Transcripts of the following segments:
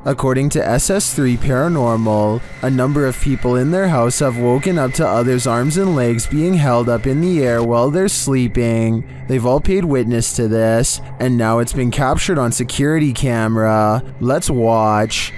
According to SS3 Paranormal, a number of people in their house have woken up to others' arms and legs being held up in the air while they're sleeping. They've all paid witness to this, and now it's been captured on security camera. Let's watch.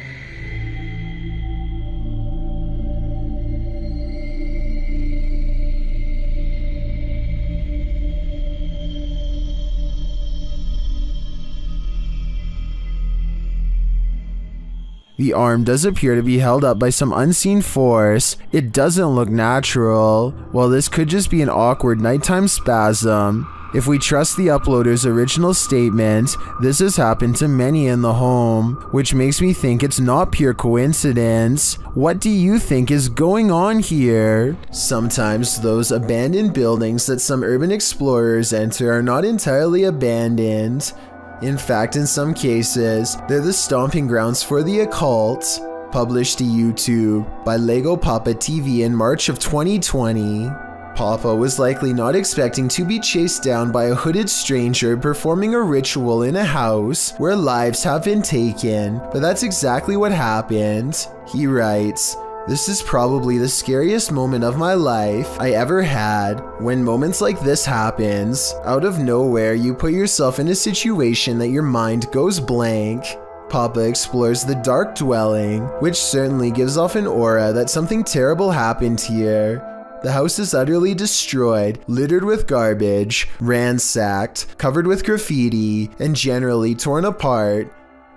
The arm does appear to be held up by some unseen force. It doesn't look natural. Well, this could just be an awkward nighttime spasm. If we trust the uploader's original statement, this has happened to many in the home, which makes me think it's not pure coincidence. What do you think is going on here? Sometimes those abandoned buildings that some urban explorers enter are not entirely abandoned. In fact, in some cases, they're the stomping grounds for the occult. Published to YouTube by Lego Papa TV in March of 2020. Papa was likely not expecting to be chased down by a hooded stranger performing a ritual in a house where lives have been taken, but that's exactly what happened. He writes, "This is probably the scariest moment of my life I ever had. When moments like this happens, out of nowhere you put yourself in a situation that your mind goes blank." Papa explores the dark dwelling, which certainly gives off an aura that something terrible happened here. The house is utterly destroyed, littered with garbage, ransacked, covered with graffiti, and generally torn apart.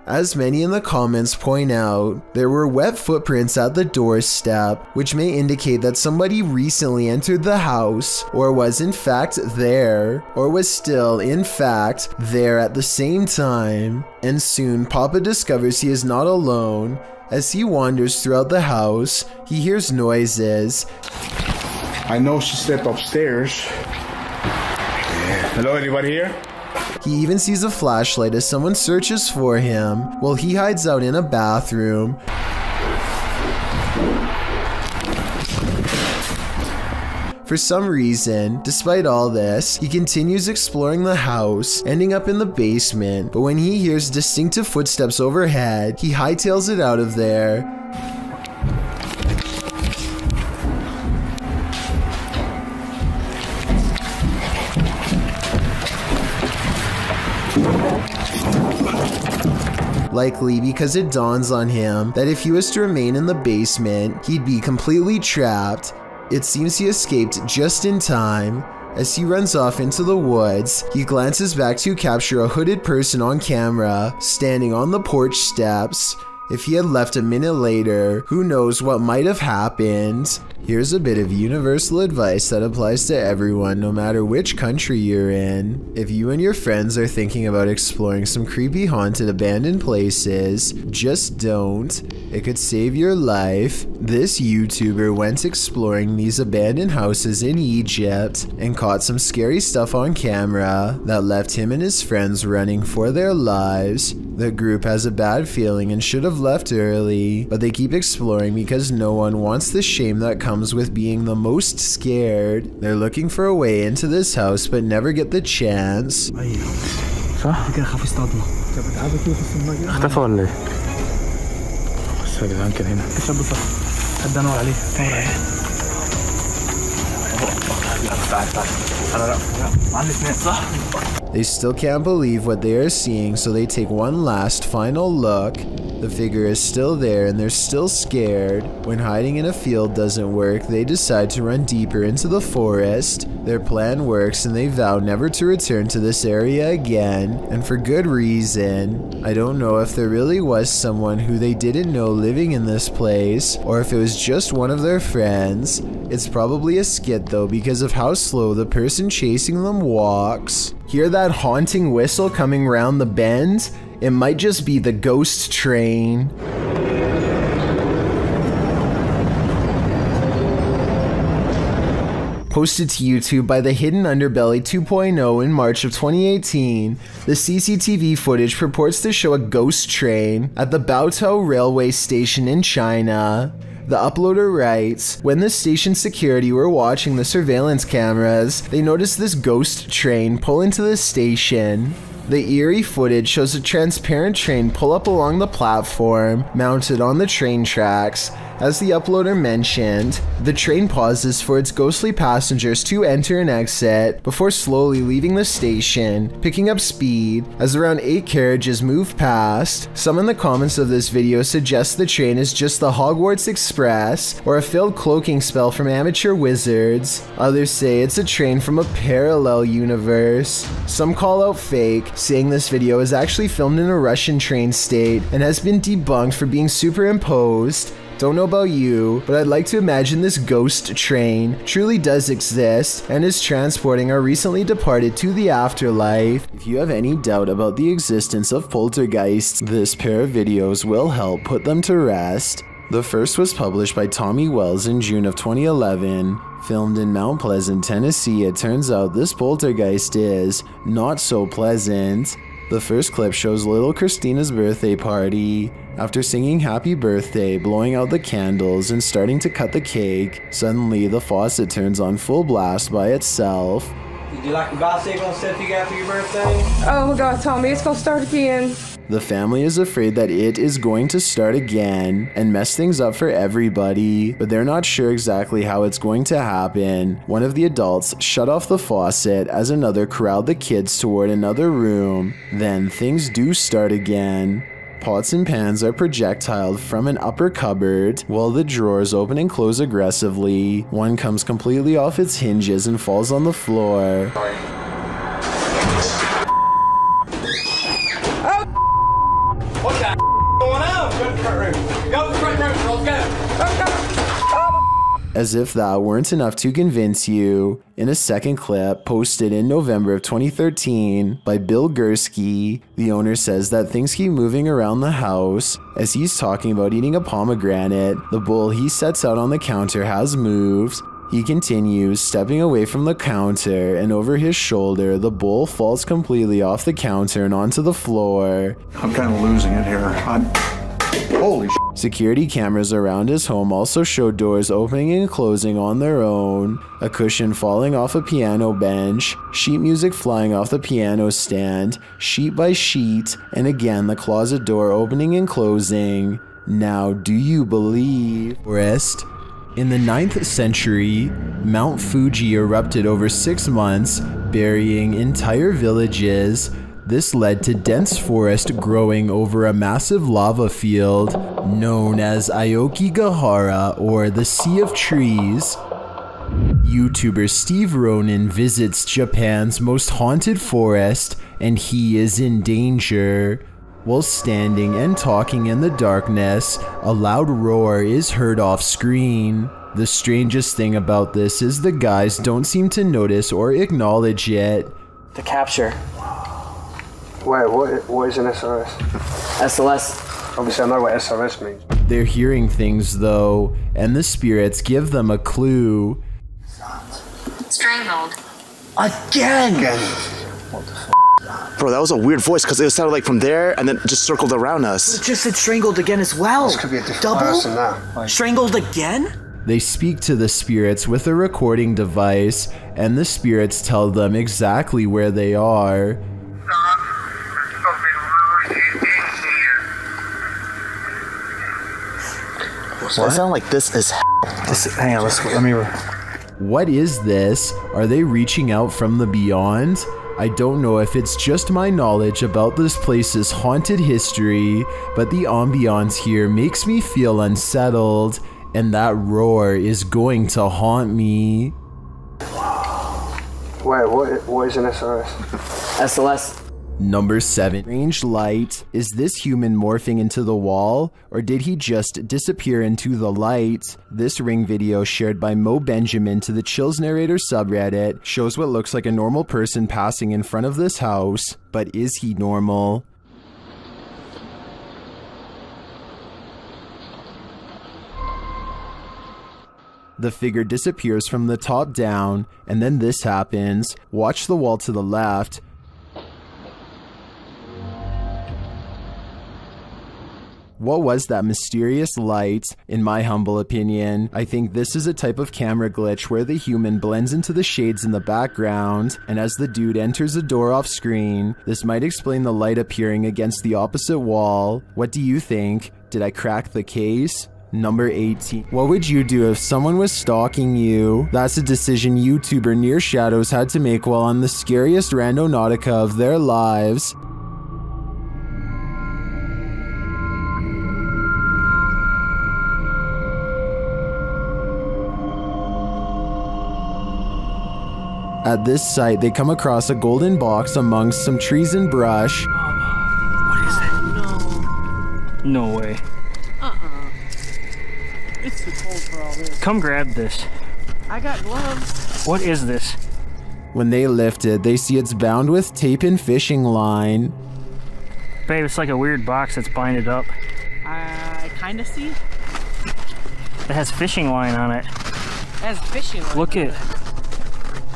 As many in the comments point out, there were wet footprints at the doorstep, which may indicate that somebody recently entered the house, or was in fact there, or was still in fact there at the same time. And soon Papa discovers he is not alone. As he wanders throughout the house, he hears noises. I know she slept upstairs. Hello, anybody here? He even sees a flashlight as someone searches for him, while he hides out in a bathroom. For some reason, despite all this, he continues exploring the house, ending up in the basement, but when he hears distinctive footsteps overhead, he hightails it out of there. Likely because it dawns on him that if he was to remain in the basement, he'd be completely trapped. It seems he escaped just in time. As he runs off into the woods, he glances back to capture a hooded person on camera, standing on the porch steps. If he had left a minute later, who knows what might have happened. Here's a bit of universal advice that applies to everyone, no matter which country you're in. If you and your friends are thinking about exploring some creepy haunted abandoned places, just don't. It could save your life. This YouTuber went exploring these abandoned houses in Egypt and caught some scary stuff on camera that left him and his friends running for their lives. The group has a bad feeling and should have left early, but they keep exploring because no one wants the shame that comes with being the most scared. They're looking for a way into this house but never get the chance. صح كده خاف يصطادنا اختفى ولا ايه؟ بس يا جدعان كان هنا الشاب صح حد انور عليه نور عليه تعال معلم اثنين صح. They still can't believe what they are seeing, so they take one last final look. The figure is still there and they're still scared. When hiding in a field doesn't work, they decide to run deeper into the forest. Their plan works and they vow never to return to this area again, and for good reason. I don't know if there really was someone who they didn't know living in this place, or if it was just one of their friends. It's probably a skit though because of how slow the person chasing them walks. Hear that haunting whistle coming round the bend? It might just be the ghost train. Posted to YouTube by the Hidden Underbelly 2.0 in March of 2018, the CCTV footage purports to show a ghost train at the Baotou railway station in China. The uploader writes, when the station security were watching the surveillance cameras, they noticed this ghost train pull into the station. The eerie footage shows a transparent train pull up along the platform, mounted on the train tracks. As the uploader mentioned, the train pauses for its ghostly passengers to enter and exit before slowly leaving the station, picking up speed as around 8 carriages move past. Some in the comments of this video suggest the train is just the Hogwarts Express or a failed cloaking spell from amateur wizards. Others say it's a train from a parallel universe. Some call out fake, saying this video is actually filmed in a Russian train state and has been debunked for being superimposed. Don't know about you, but I'd like to imagine this ghost train truly does exist and is transporting our recently departed to the afterlife. If you have any doubt about the existence of poltergeists, this pair of videos will help put them to rest. The first was published by Tommy Wells in June of 2011. Filmed in Mount Pleasant, Tennessee, it turns out this poltergeist is not so pleasant. The first clip shows little Christina's birthday party. After singing happy birthday, blowing out the candles, and starting to cut the cake, suddenly the faucet turns on full blast by itself. Did you like the bicycle and stuff you got for your birthday? Oh my God, Tommy, it's gonna start again. The family is afraid that it is going to start again and mess things up for everybody, but they're not sure exactly how it's going to happen. One of the adults shut off the faucet as another corralled the kids toward another room. Then things do start again. Pots and pans are projectiled from an upper cupboard, while the drawers open and close aggressively. One comes completely off its hinges and falls on the floor. What the going on? Go to the front room. Go to the front room, let's go. As if that weren't enough to convince you, in a second clip posted in November of 2013 by Bill Gursky, the owner says that things keep moving around the house. As he's talking about eating a pomegranate, the bowl he sets out on the counter has moved. He continues, stepping away from the counter, and over his shoulder, the bowl falls completely off the counter and onto the floor. I'm kind of losing it here. Holy shit. Security cameras around his home also show doors opening and closing on their own, a cushion falling off a piano bench, sheet music flying off the piano stand, sheet by sheet, and again the closet door opening and closing. Now, do you believe? Forest. In the 9th century, Mount Fuji erupted over 6 months, burying entire villages. This led to dense forest growing over a massive lava field known as Aokigahara, or the Sea of Trees. YouTuber Steve Ronan visits Japan's most haunted forest, and he is in danger. While standing and talking in the darkness, a loud roar is heard off screen. The strangest thing about this is the guys don't seem to notice or acknowledge it. The capture. Wait, what is an SRS? SLS. Obviously I know what SRS means. They're hearing things though, and the spirits give them a clue. Strangled. Again! What the f***? Bro, that was a weird voice because it sounded like from there and then just circled around us. It just said strangled again as well. This could be a different Double? person now. Strangled again? They speak to the spirits with a recording device, and the spirits tell them exactly where they are. What? It sounds like this is Hang on, let me. What is this? Are they reaching out from the beyond? I don't know if it's just my knowledge about this place's haunted history, but the ambiance here makes me feel unsettled, and that roar is going to haunt me. Wait, what is an SRS? SLS. Number 7. Strange light. Is this human morphing into the wall, or did he just disappear into the light? This Ring video shared by Mo Benjamin to the Chills Narrator subreddit shows what looks like a normal person passing in front of this house, but is he normal? The figure disappears from the top down, and then this happens. Watch the wall to the left. What was that mysterious light? In my humble opinion, I think this is a type of camera glitch where the human blends into the shades in the background, and as the dude enters a door off screen, this might explain the light appearing against the opposite wall. What do you think? Did I crack the case? Number 18. What would you do if someone was stalking you? That's a decision YouTuber Near Shadows had to make while on the scariest randonautica of their lives. At this site, they come across a golden box amongst some trees and brush. What is that? No. No way. It's too cold for all this. Come grab this. I got gloves. What is this? When they lift it, they see it's bound with tape and fishing line. Babe, it's like a weird box that's binded up. I kind of see. It has fishing line on it. It has fishing line. Look at.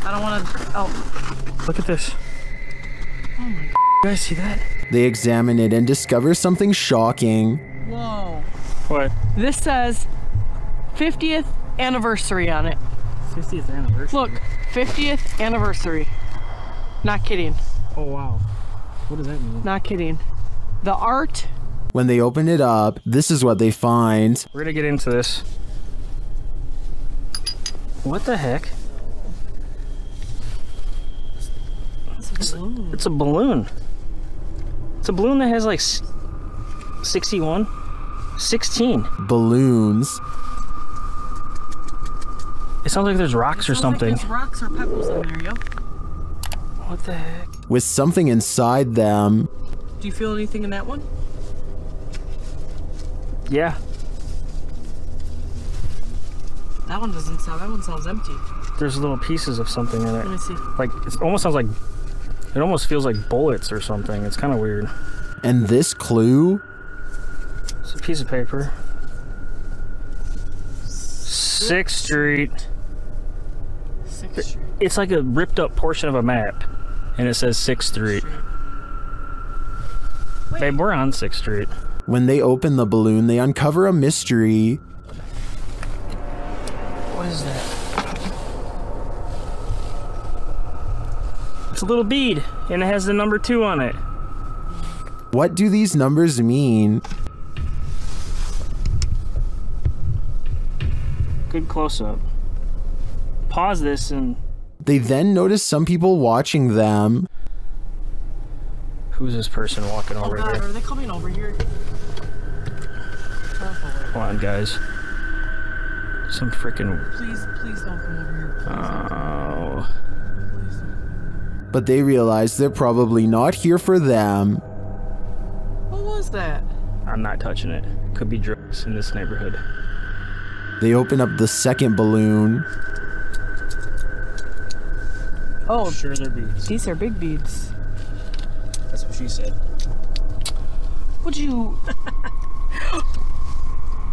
I don't want to. Oh. Look at this. Oh my. You guys see that? They examine it and discover something shocking. Whoa. What? This says 50th anniversary on it. 50th anniversary? Look, 50th anniversary. Not kidding. Oh wow. What does that mean? Not kidding. The art. When they open it up, this is what they find. We're gonna get into this. What the heck? It's a balloon. It's a balloon. It's a balloon that has like 61? 16. Balloons. It sounds like there's rocks or something. Like there's rocks or pebbles in there, yo. What the heck? With something inside them. Do you feel anything in that one? Yeah. That one doesn't sound. That one sounds empty. There's little pieces of something in it. Let me see. Like it almost sounds like. It almost feels like bullets or something. It's kind of weird. And this clue? It's a piece of paper. 6th Street. 6th Street. It's like a ripped up portion of a map. And it says 6th Street. Babe, we're on 6th Street. When they open the balloon, they uncover a mystery. What is that? It's a little bead, and it has the number 2 on it. What do these numbers mean? Good close-up. Pause this and... They then notice some people watching them. Who's this person walking over God, here? are they coming over here? Come on, guys. Some freaking... Please don't come over here. Oh... But they realize they're probably not here for them. What was that? I'm not touching it. Could be drugs in this neighborhood. They open up the second balloon. Oh, Sure, they're beads. these are big beads. That's what she said. Would you?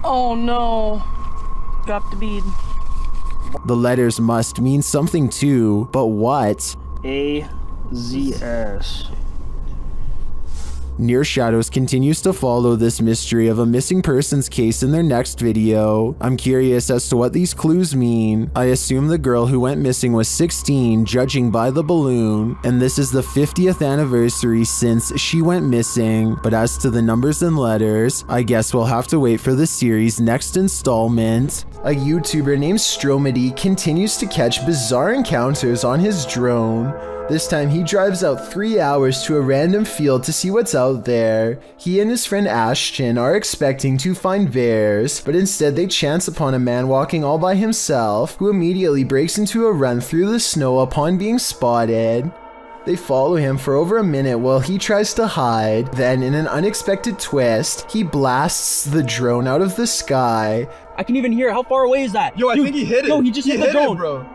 Oh no! Dropped the bead. The letters must mean something too, but what? AZS. Near Shadows continues to follow this mystery of a missing persons case in their next video. I'm curious as to what these clues mean. I assume the girl who went missing was 16, judging by the balloon, and this is the 50th anniversary since she went missing. But as to the numbers and letters, I guess we'll have to wait for the series' next installment. A YouTuber named Stromedy continues to catch bizarre encounters on his drone. This time he drives out 3 hours to a random field to see what's out there. He and his friend Ashton are expecting to find bears, but instead they chance upon a man walking all by himself, who immediately breaks into a run through the snow upon being spotted. They follow him for over a minute while he tries to hide. Then, in an unexpected twist, he blasts the drone out of the sky. I can even hear it. How far away is that? Yo, I think he hit it. Yo, he just hit the drone. bro.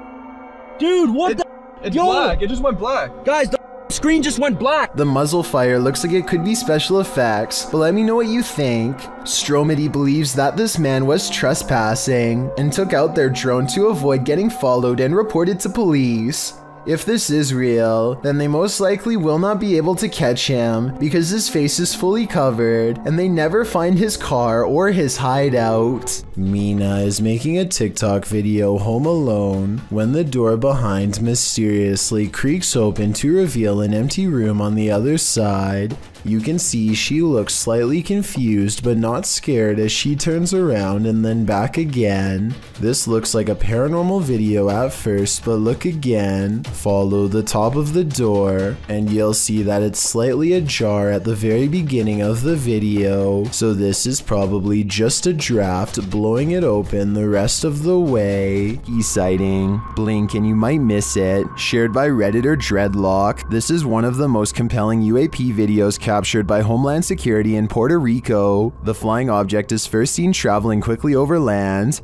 Dude, what the? It's Yo! black. It just went black. Guys, the screen just went black. The muzzle fire looks like it could be special effects, but let me know what you think. Stromedy believes that this man was trespassing and took out their drone to avoid getting followed and reported to police. If this is real, then they most likely will not be able to catch him because his face is fully covered and they never find his car or his hideout. Mina is making a TikTok video home alone when the door behind mysteriously creaks open to reveal an empty room on the other side. You can see she looks slightly confused but not scared as she turns around and then back again. This looks like a paranormal video at first, but look again. Follow the top of the door and you'll see that it's slightly ajar at the very beginning of the video. So this is probably just a draft blowing it open the rest of the way. Key sighting. Blink and you might miss it. Shared by Redditor Dreadlock. This is one of the most compelling UAP videos captured by Homeland Security in Puerto Rico. The flying object is first seen traveling quickly over land.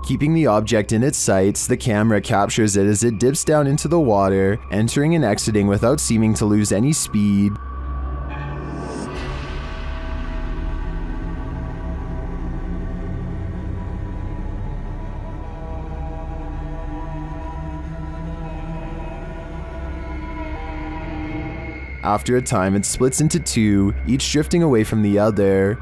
Keeping the object in its sights, the camera captures it as it dips down into the water, entering and exiting without seeming to lose any speed. After a time, it splits into two, each drifting away from the other.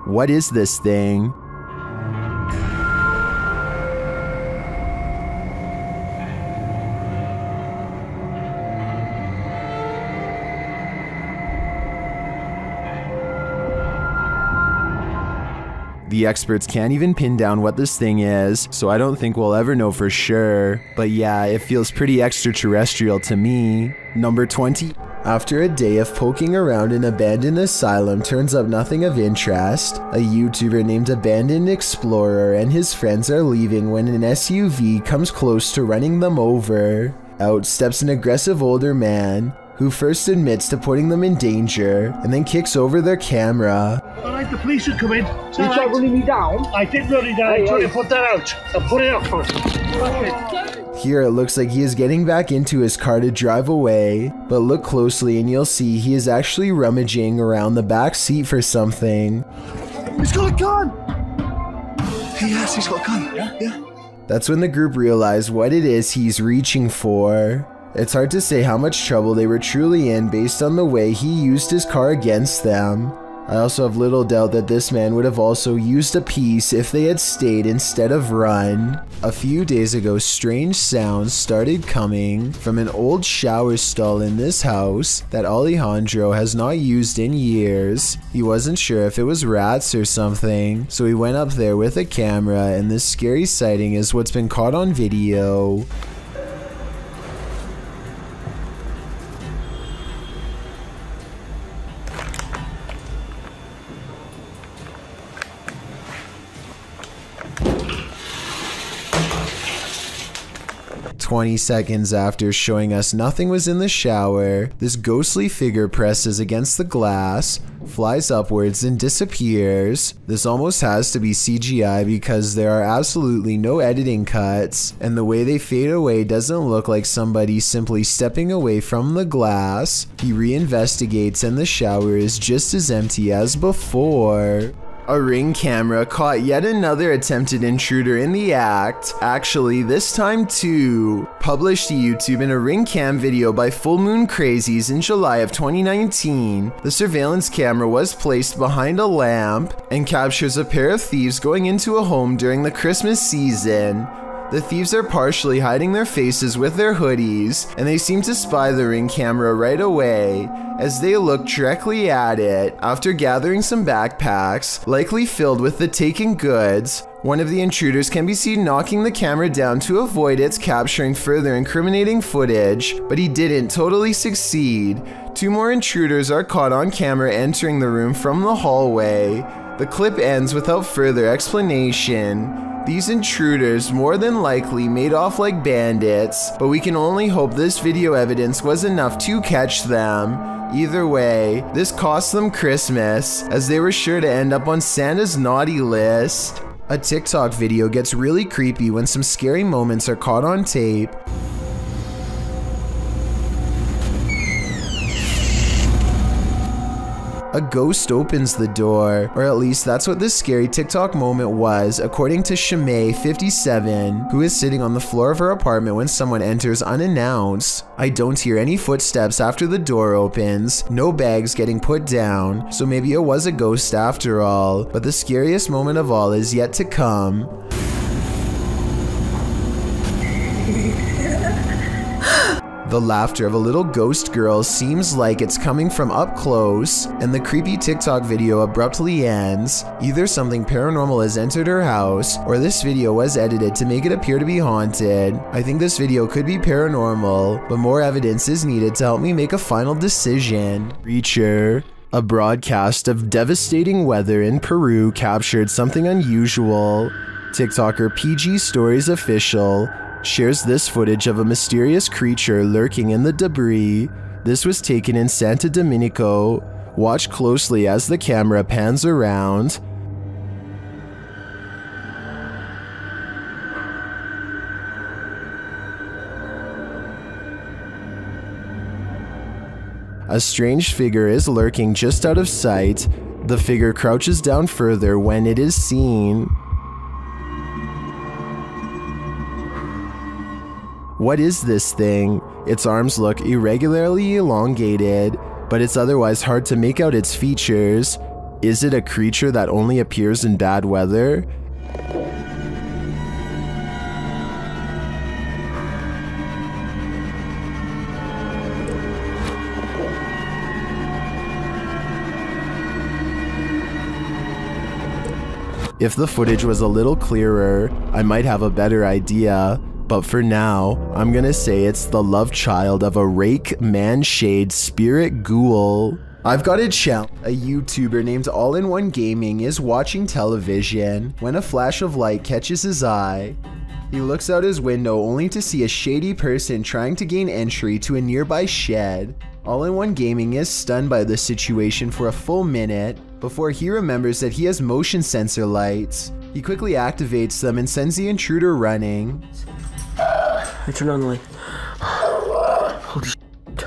What is this thing? The experts can't even pin down what this thing is, so I don't think we'll ever know for sure. But yeah, it feels pretty extraterrestrial to me. Number 20. After a day of poking around an abandoned asylum turns up nothing of interest, a YouTuber named Abandoned Explorer and his friends are leaving when an SUV comes close to running them over. Out steps an aggressive older man, who first admits to putting them in danger, and then kicks over their camera. Alright, the police are coming. You tried running me down? I did run you down. I'm trying to put that out. I'll put it out first. Here it looks like he is getting back into his car to drive away, but look closely and you'll see he is actually rummaging around the back seat for something. He's got a gun! Yes, he's got a gun. Yeah. That's when the group realized what it is he's reaching for. It's hard to say how much trouble they were truly in based on the way he used his car against them. I also have little doubt that this man would have also used a piece if they had stayed instead of run. A few days ago, strange sounds started coming from an old shower stall in this house that Alejandro has not used in years. He wasn't sure if it was rats or something, so he went up there with a camera, and this scary sighting is what's been caught on video. "20 seconds after showing us nothing was in the shower, this ghostly figure presses against the glass, flies upwards and disappears. This almost has to be CGI because there are absolutely no editing cuts, and the way they fade away doesn't look like somebody simply stepping away from the glass. He reinvestigates and the shower is just as empty as before." A Ring camera caught yet another attempted intruder in the act, actually this time too. Published to YouTube in a Ring cam video by Full Moon Crazies in July of 2019, the surveillance camera was placed behind a lamp and captures a pair of thieves going into a home during the Christmas season. The thieves are partially hiding their faces with their hoodies, and they seem to spy the Ring camera right away, as they look directly at it. After gathering some backpacks, likely filled with the taken goods, one of the intruders can be seen knocking the camera down to avoid its capturing further incriminating footage, but he didn't totally succeed. Two more intruders are caught on camera entering the room from the hallway. The clip ends without further explanation. These intruders more than likely made off like bandits, but we can only hope this video evidence was enough to catch them. Either way, this cost them Christmas, as they were sure to end up on Santa's naughty list. A TikTok video gets really creepy when some scary moments are caught on tape. A ghost opens the door, or at least that's what this scary TikTok moment was, according to Shimei57, who is sitting on the floor of her apartment when someone enters unannounced. I don't hear any footsteps after the door opens, no bags getting put down, so maybe it was a ghost after all, but the scariest moment of all is yet to come. The laughter of a little ghost girl seems like it's coming from up close, and the creepy TikTok video abruptly ends. Either something paranormal has entered her house, or this video was edited to make it appear to be haunted. I think this video could be paranormal, but more evidence is needed to help me make a final decision. Reacher. A broadcast of devastating weather in Peru captured something unusual. TikToker PG Stories Official shares this footage of a mysterious creature lurking in the debris. This was taken in Santo Domenico. Watch closely as the camera pans around. A strange figure is lurking just out of sight. The figure crouches down further when it is seen. What is this thing? Its arms look irregularly elongated, but it's otherwise hard to make out its features. Is it a creature that only appears in bad weather? If the footage was a little clearer, I might have a better idea. But for now, I'm gonna say it's the love child of a rake man-shade spirit ghoul. I've got a challenge. A YouTuber named All-in-One Gaming is watching television when a flash of light catches his eye. He looks out his window only to see a shady person trying to gain entry to a nearby shed. All-in-One Gaming is stunned by the situation for a full minute before he remembers that he has motion sensor lights. He quickly activates them and sends the intruder running. I turn on the light. Holy shit.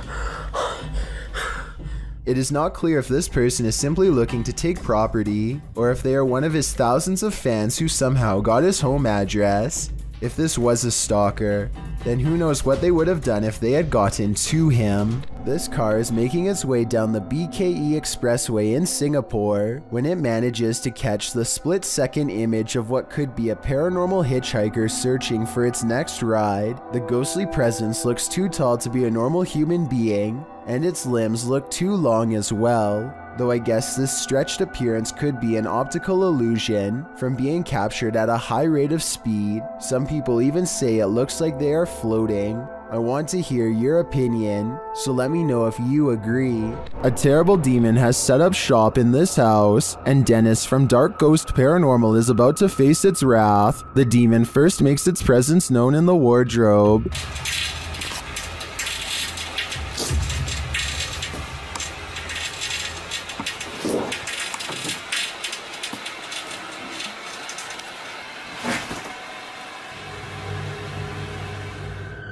It is not clear if this person is simply looking to take property, or if they are one of his thousands of fans who somehow got his home address. If this was a stalker, then who knows what they would have done if they had gotten to him. This car is making its way down the BKE Expressway in Singapore when it manages to catch the split-second image of what could be a paranormal hitchhiker searching for its next ride. The ghostly presence looks too tall to be a normal human being, and its limbs look too long as well. Though I guess this stretched appearance could be an optical illusion from being captured at a high rate of speed. Some people even say it looks like they are floating. I want to hear your opinion, so let me know if you agree. A terrible demon has set up shop in this house, and Dennis from Dark Ghost Paranormal is about to face its wrath. The demon first makes its presence known in the wardrobe.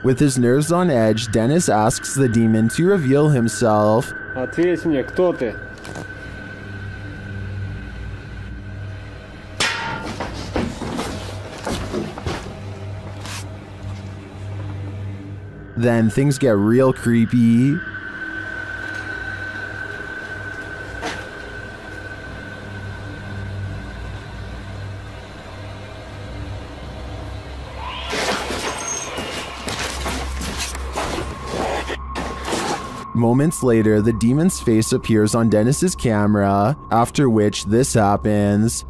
With his nerves on edge, Dennis asks the demon to reveal himself. Ответь мне, кто ты? Then things get real creepy. Moments later, the demon's face appears on Dennis's camera, after which this happens.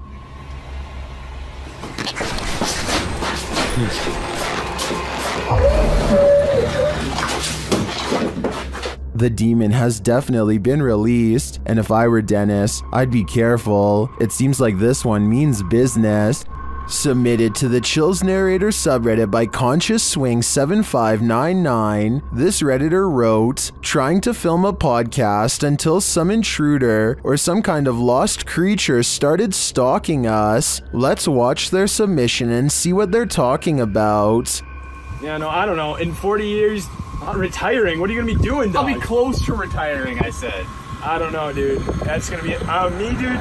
The demon has definitely been released, and if I were Dennis, I'd be careful. It seems like this one means business. Submitted to the Chills Narrator subreddit by ConsciousSwing7599, this redditor wrote, "Trying to film a podcast until some intruder or some kind of lost creature started stalking us. Let's watch their submission and see what they're talking about." Yeah, no, I don't know. In 40 years, I'm retiring. What are you gonna be doing, dog? I'll be close to retiring, I said. I don't know, dude. That's gonna be me, dude.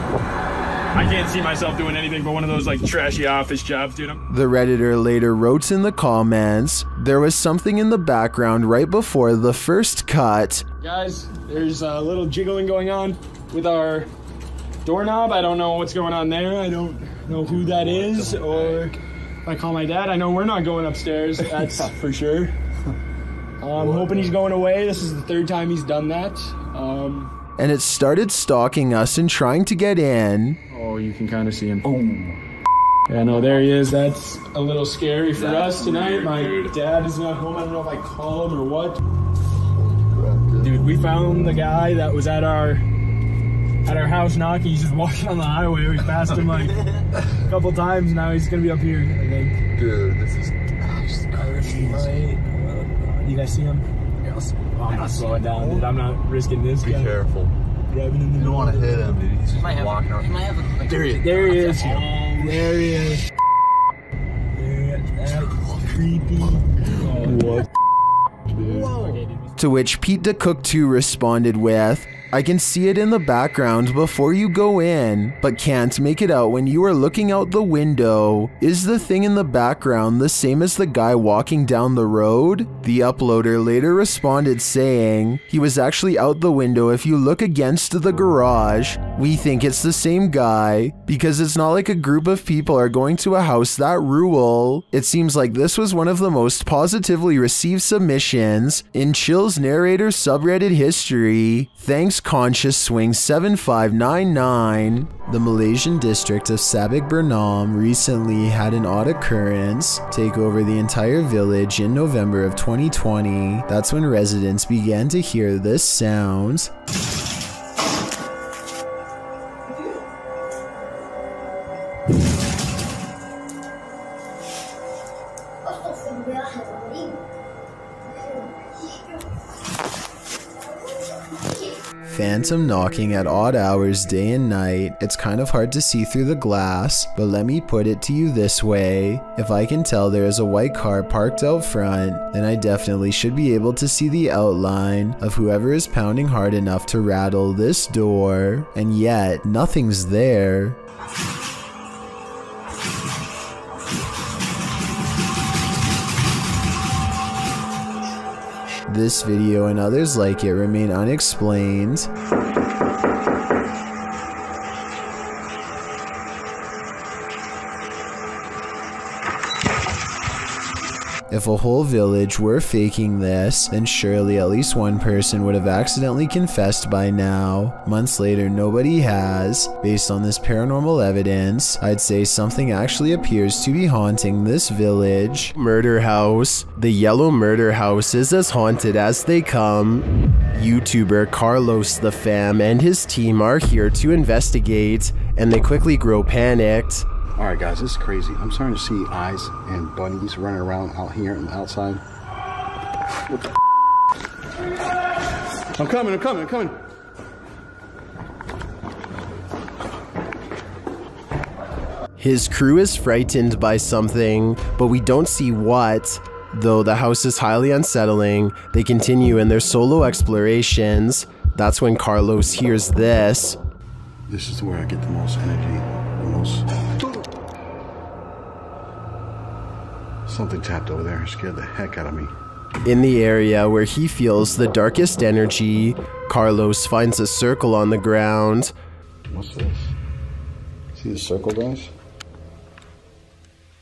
I can't see myself doing anything but one of those like trashy office jobs, dude. The redditor later wrote in the comments, "There was something in the background right before the first cut." Guys, there's a little jiggling going on with our doorknob. I don't know what's going on there. I don't know who that is, or if I call my dad, I know we're not going upstairs. That's for sure. I'm hoping he's going away. This is the 3rd time he's done that. And it started stalking us and trying to get in. Oh, you can kind of see him. Boom. Yeah, no, there he is. That's a little scary for us tonight. My dad is not home. I don't know if I call him or what. Dude, we found the guy that was at our house knocking. He's just walking on the highway. We passed him like a couple times. Now he's gonna be up here, I think. Dude, this is crazy. You guys see him? Yes. Oh, I'm not slowing down, dude. I'm not risking this. Be careful. Driving in the You don't want to hit him, dude. He's just walking around. There he is. There he is. That's creepy. What? To which Pete the Cook 2 responded with, "I can see it in the background before you go in, but can't make it out when you are looking out the window. Is the thing in the background the same as the guy walking down the road?" The uploader later responded saying, "He was actually out the window if you look against the garage. We think it's the same guy, because it's not like a group of people are going to a house that rule." It seems like this was one of the most positively received submissions in Chills Narrator subreddit history. Thanks ConsciousSwing7599. The Malaysian district of Sabak Bernam recently had an odd occurrence take over the entire village in November of 2020. That's when residents began to hear this sound. Phantom knocking at odd hours day and night. It's kind of hard to see through the glass, but let me put it to you this way. If I can tell there is a white car parked out front, then I definitely should be able to see the outline of whoever is pounding hard enough to rattle this door, and yet nothing's there. This video and others like it remain unexplained. If a whole village were faking this, then surely at least one person would have accidentally confessed by now. Months later, nobody has. Based on this paranormal evidence, I'd say something actually appears to be haunting this village. Murder house. The yellow murder house is as haunted as they come. YouTuber Carlos the Fam and his team are here to investigate, and they quickly grow panicked. Alright guys, this is crazy. I'm starting to see eyes and bunnies running around out here and outside. What the I'm coming. His crew is frightened by something, but we don't see what. Though the house is highly unsettling, they continue in their solo explorations. That's when Carlos hears this. This is where I get the most energy, the most... Something tapped over there. It scared the heck out of me. In the area where he feels the darkest energy, Carlos finds a circle on the ground. What's this? See the circle, guys?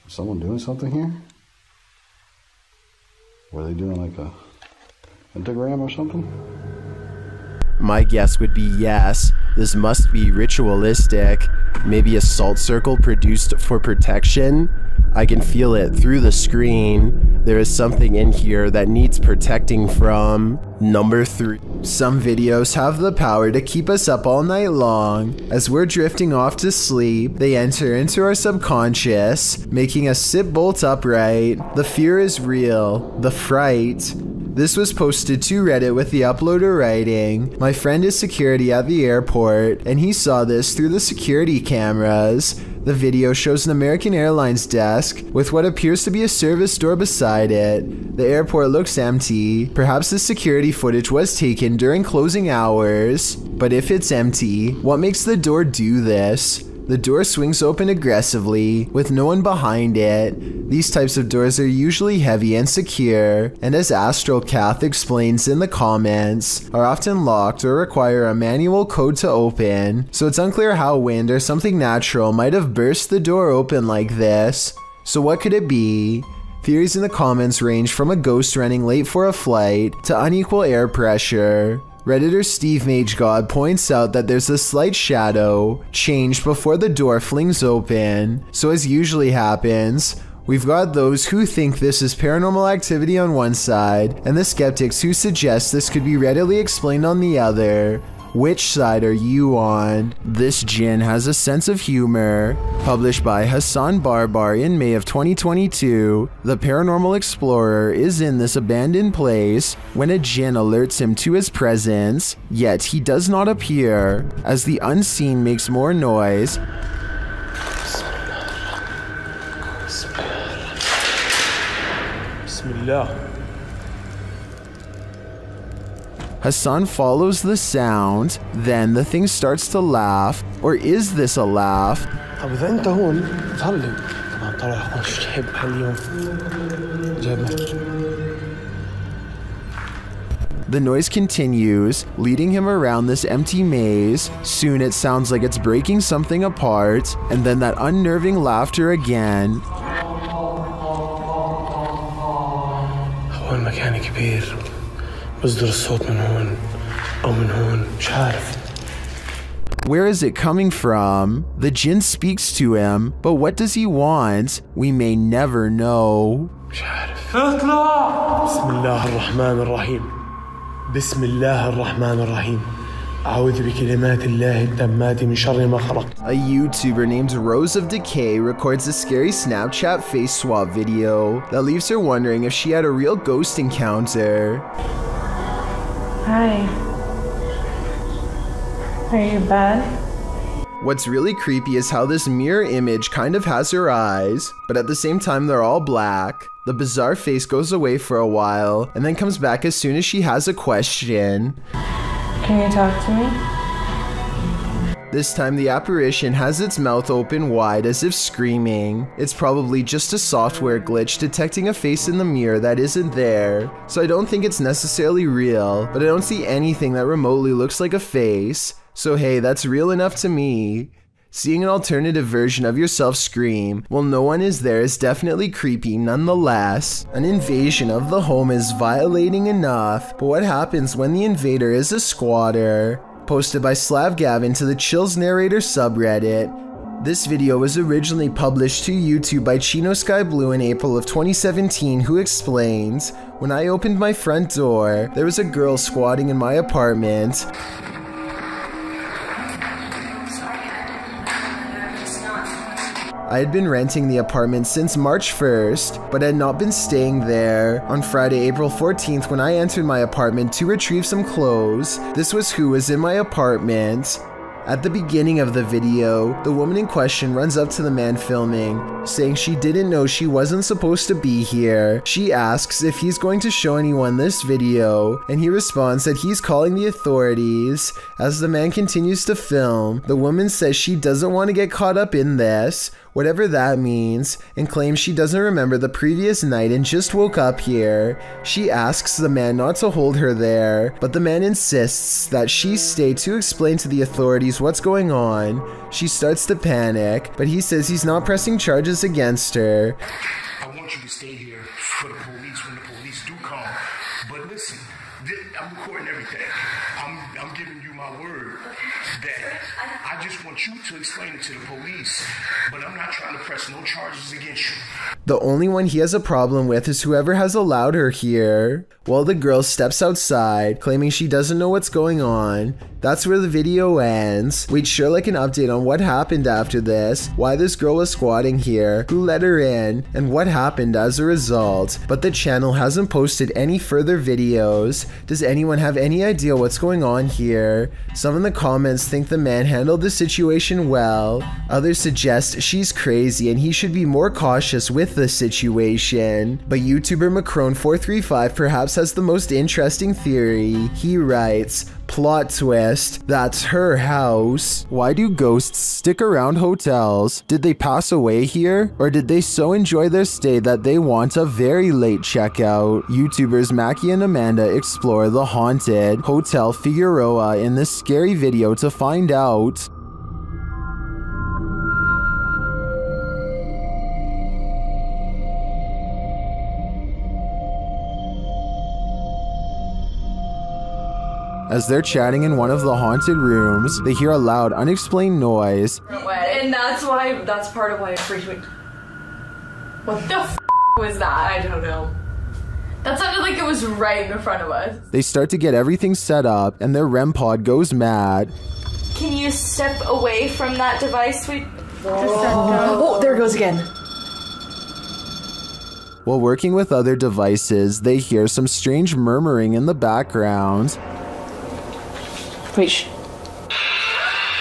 Is someone doing something here? Were they doing like a pentagram or something? My guess would be yes. This must be ritualistic. Maybe a salt circle produced for protection. I can feel it through the screen. There is something in here that needs protecting from. Number 3. Some videos have the power to keep us up all night long. As we're drifting off to sleep, they enter into our subconscious, making us sit bolt upright. The fear is real. The fright. This was posted to Reddit with the uploader writing, "My friend is security at the airport, and he saw this through the security cameras." The video shows an American Airlines desk with what appears to be a service door beside it. The airport looks empty. Perhaps the security footage was taken during closing hours. But if it's empty, what makes the door do this? The door swings open aggressively, with no one behind it. These types of doors are usually heavy and secure, and as Astral Cath explains in the comments, are often locked or require a manual code to open, so it's unclear how wind or something natural might have burst the door open like this. So what could it be? Theories in the comments range from a ghost running late for a flight to unequal air pressure. Redditor Steve MageGod points out that there's a slight shadow change before the door flings open. So as usually happens, we've got those who think this is paranormal activity on one side, and the skeptics who suggest this could be readily explained on the other. Which side are you on? This Jinn has a sense of humor. Published by Hassan Barbar in May of 2022, the paranormal explorer is in this abandoned place when a Jinn alerts him to his presence, yet he does not appear. As the unseen makes more noise, Bismillah. Hassan follows the sound, then the thing starts to laugh. Or is this a laugh? طب إذا أنت هون ظلم. طبعا طلع شو تحب هاليوم جابنا. The noise continues, leading him around this empty maze. Soon it sounds like it's breaking something apart, and then that unnerving laughter again. هو المكان كبير. بصدر الصوت من هون أو من هون مش عارف. Where is it coming from? The Jinn speaks to him, but what does he want? We may never know. مش عارف. اطلع. بسم الله الرحمن الرحيم. بسم الله الرحمن الرحيم. أعوذ بكلمات الله التامات من شر ما خلق. A YouTuber named Rose of Decay records a scary Snapchat face swap video that leaves her wondering if she had a real ghost encounter. Hi. Are you bad? What's really creepy is how this mirror image kind of has her eyes, but at the same time they're all black. The bizarre face goes away for a while, and then comes back as soon as she has a question. Can you talk to me? This time the apparition has its mouth open wide as if screaming. It's probably just a software glitch detecting a face in the mirror that isn't there. So I don't think it's necessarily real, but I don't see anything that remotely looks like a face. So hey, that's real enough to me. Seeing an alternative version of yourself scream while no one is there is definitely creepy nonetheless. An invasion of the home is violating enough, but what happens when the invader is a squatter? Posted by Slav Gavin to the Chills Narrator subreddit. This video was originally published to YouTube by Chino Sky Blue in April of 2017, who explains, "When I opened my front door, there was a girl squatting in my apartment. I had been renting the apartment since March 1st, but had not been staying there. On Friday, April 14th, when I entered my apartment to retrieve some clothes, this was who was in my apartment." At the beginning of the video, the woman in question runs up to the man filming, saying she didn't know she wasn't supposed to be here. She asks if he's going to show anyone this video, and he responds that he's calling the authorities. As the man continues to film, the woman says she doesn't want to get caught up in this, whatever that means, and claims she doesn't remember the previous night and just woke up here. She asks the man not to hold her there, but the man insists that she stay to explain to the authorities what's going on. She starts to panic, but he says he's not pressing charges against her. I want you to stay here for the police when the police do come. But listen, I'm recording everything. I'm giving you my word that I just want you to explain it to the police. But I'm not trying to press no charges against you. The only one he has a problem with is whoever has allowed her here. While the girl steps outside, claiming she doesn't know what's going on. That's where the video ends. We'd sure like an update on what happened after this, why this girl was squatting here, who let her in, and what happened as a result. But the channel hasn't posted any further videos. Does anyone have any idea what's going on here? Some in the comments think the man handled the situation well. Others suggest she's crazy and he should be more cautious with the situation. But YouTuber Macron435 perhaps has the most interesting theory. He writes, plot twist, that's her house. Why do ghosts stick around hotels? Did they pass away here? Or did they so enjoy their stay that they want a very late checkout? YouTubers Mackie and Amanda explore the haunted Hotel Figueroa in this scary video to find out. As they're chatting in one of the haunted rooms, they hear a loud, unexplained noise. And that's part of why it freaked me. What the f was that? I don't know. That sounded like it was right in front of us. They start to get everything set up, and their REM pod goes mad. Can you step away from that device? Oh, there it goes again. While working with other devices, they hear some strange murmuring in the background. Wait, shh.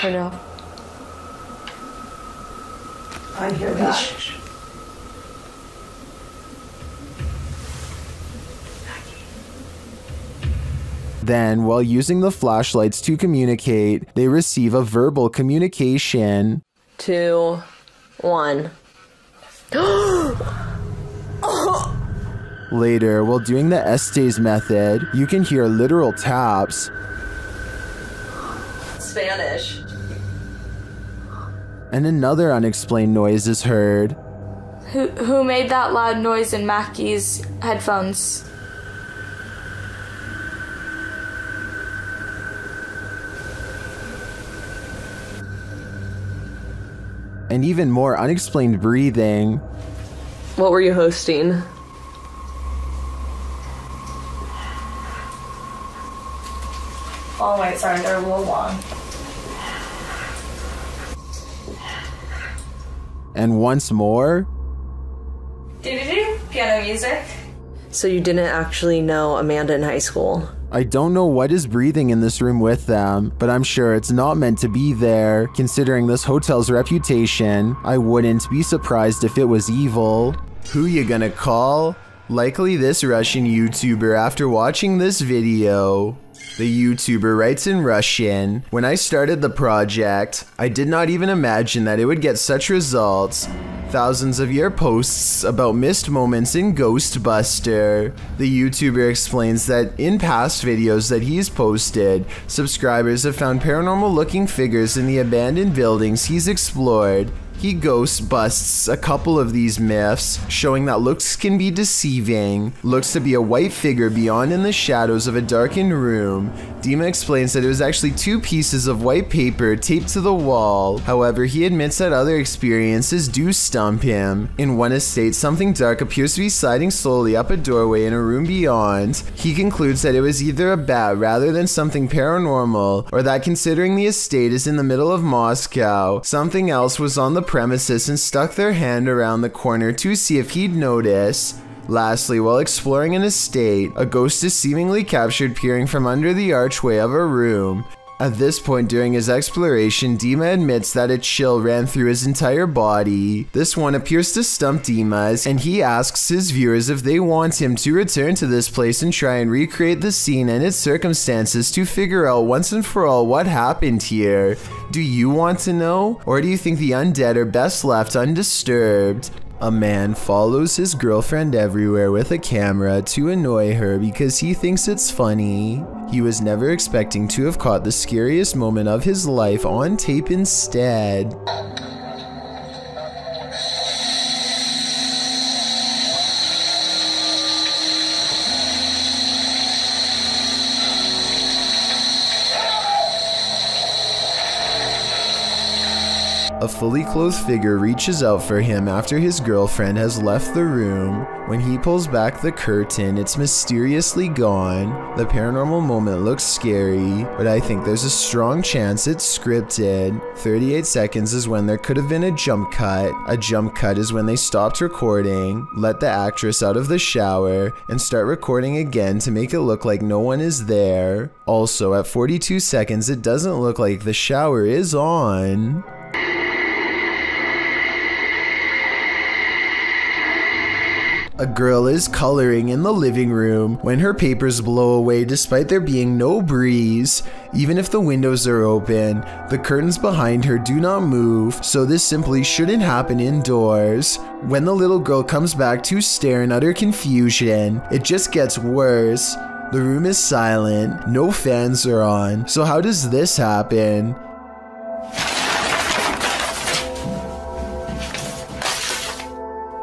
Or no. I hear that. Then, while using the flashlights to communicate, they receive a verbal communication. 2, 1. Later, while doing the Estes method, you can hear literal taps. Spanish. And another unexplained noise is heard. Who made that loud noise in Mackie's headphones? And even more unexplained breathing. What were you hosting? Oh wait, sorry, they're a little long. And once more. Do piano music. So you didn't actually know Amanda in high school? I don't know what is breathing in this room with them, but I'm sure it's not meant to be there. Considering this hotel's reputation, I wouldn't be surprised if it was evil. Who you gonna call? Likely this Russian YouTuber after watching this video. The YouTuber writes in Russian, "When I started the project, I did not even imagine that it would get such results. Thousands of your posts about missed moments in Ghostbuster." The YouTuber explains that in past videos that he's posted, subscribers have found paranormal looking figures in the abandoned buildings he's explored. He ghost busts a couple of these myths, showing that looks can be deceiving. Looks to be a white figure beyond in the shadows of a darkened room. Dima explains that it was actually 2 pieces of white paper taped to the wall. However, he admits that other experiences do stump him. In one estate, something dark appears to be sliding slowly up a doorway in a room beyond. He concludes that it was either a bat rather than something paranormal, or that considering the estate is in the middle of Moscow, something else was on the premises and stuck their hand around the corner to see if he'd notice. Lastly, while exploring an estate, a ghost is seemingly captured peering from under the archway of a room. At this point during his exploration, Dima admits that a chill ran through his entire body. This one appears to stump Dima's, and he asks his viewers if they want him to return to this place and try and recreate the scene and its circumstances to figure out once and for all what happened here. Do you want to know? Or do you think the undead are best left undisturbed? A man follows his girlfriend everywhere with a camera to annoy her because he thinks it's funny. He was never expecting to have caught the scariest moment of his life on tape instead. A fully clothed figure reaches out for him after his girlfriend has left the room. When he pulls back the curtain, it's mysteriously gone. The paranormal moment looks scary, but I think there's a strong chance it's scripted. 38 seconds is when there could have been a jump cut. A jump cut is when they stopped recording, let the actress out of the shower, and start recording again to make it look like no one is there. Also, at 42 seconds, it doesn't look like the shower is on. A girl is coloring in the living room when her papers blow away despite there being no breeze. Even if the windows are open, the curtains behind her do not move, so this simply shouldn't happen indoors. When the little girl comes back to stare in utter confusion, it just gets worse. The room is silent, no fans are on, so how does this happen?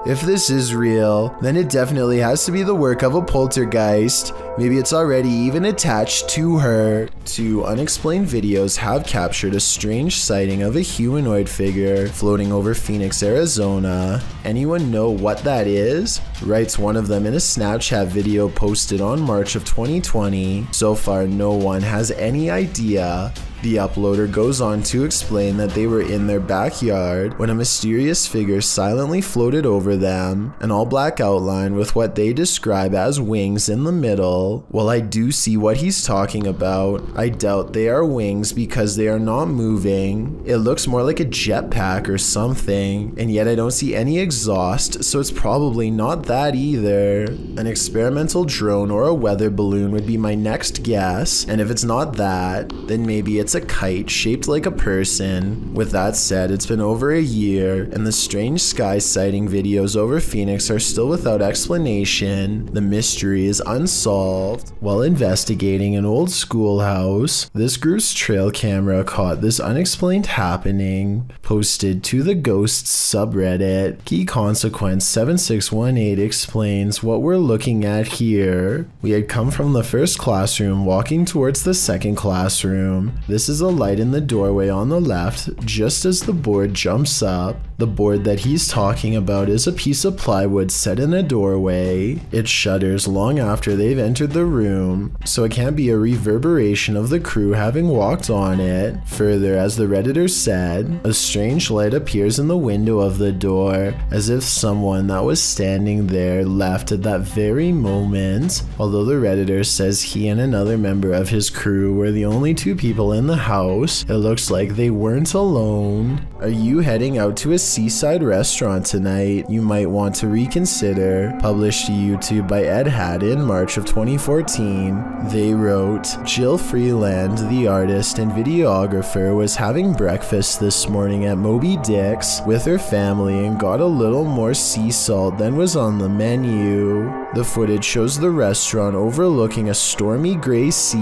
If this is real, then it definitely has to be the work of a poltergeist. Maybe it's already even attached to her. Two unexplained videos have captured a strange sighting of a humanoid figure floating over Phoenix, Arizona. Anyone know what that is? Writes one of them in a Snapchat video posted on March of 2020. So far, no one has any idea. The uploader goes on to explain that they were in their backyard when a mysterious figure silently floated over them, an all-black outline with what they describe as wings in the middle. While I do see what he's talking about, I doubt they are wings because they are not moving. It looks more like a jetpack or something, and yet I don't see any exhaust, so it's probably not that either. An experimental drone or a weather balloon would be my next guess, and if it's not that, then maybe it's a kite shaped like a person. With that said, it's been over a year, and the strange sky sighting videos over Phoenix are still without explanation. The mystery is unsolved. While investigating an old schoolhouse, this group's trail camera caught this unexplained happening. Posted to the Ghosts subreddit, Key Consequence 7618 explains what we're looking at here. We had come from the first classroom walking towards the second classroom. This is a light in the doorway on the left, just as the board jumps up. The board that he's talking about is a piece of plywood set in a doorway. It shudders long after they've entered the room, so it can't be a reverberation of the crew having walked on it. Further, as the Redditor said, a strange light appears in the window of the door, as if someone that was standing there left at that very moment. Although the Redditor says he and another member of his crew were the only two people in the house, it looks like they weren't alone. Are you heading out to a seaside restaurant tonight? You might want to reconsider. Published to YouTube by Ed Hadd in March of 2014. They wrote, Jill Freeland, the artist and videographer, was having breakfast this morning at Moby Dick's with her family and got a little more sea salt than was on the menu. The footage shows the restaurant overlooking a stormy gray sea.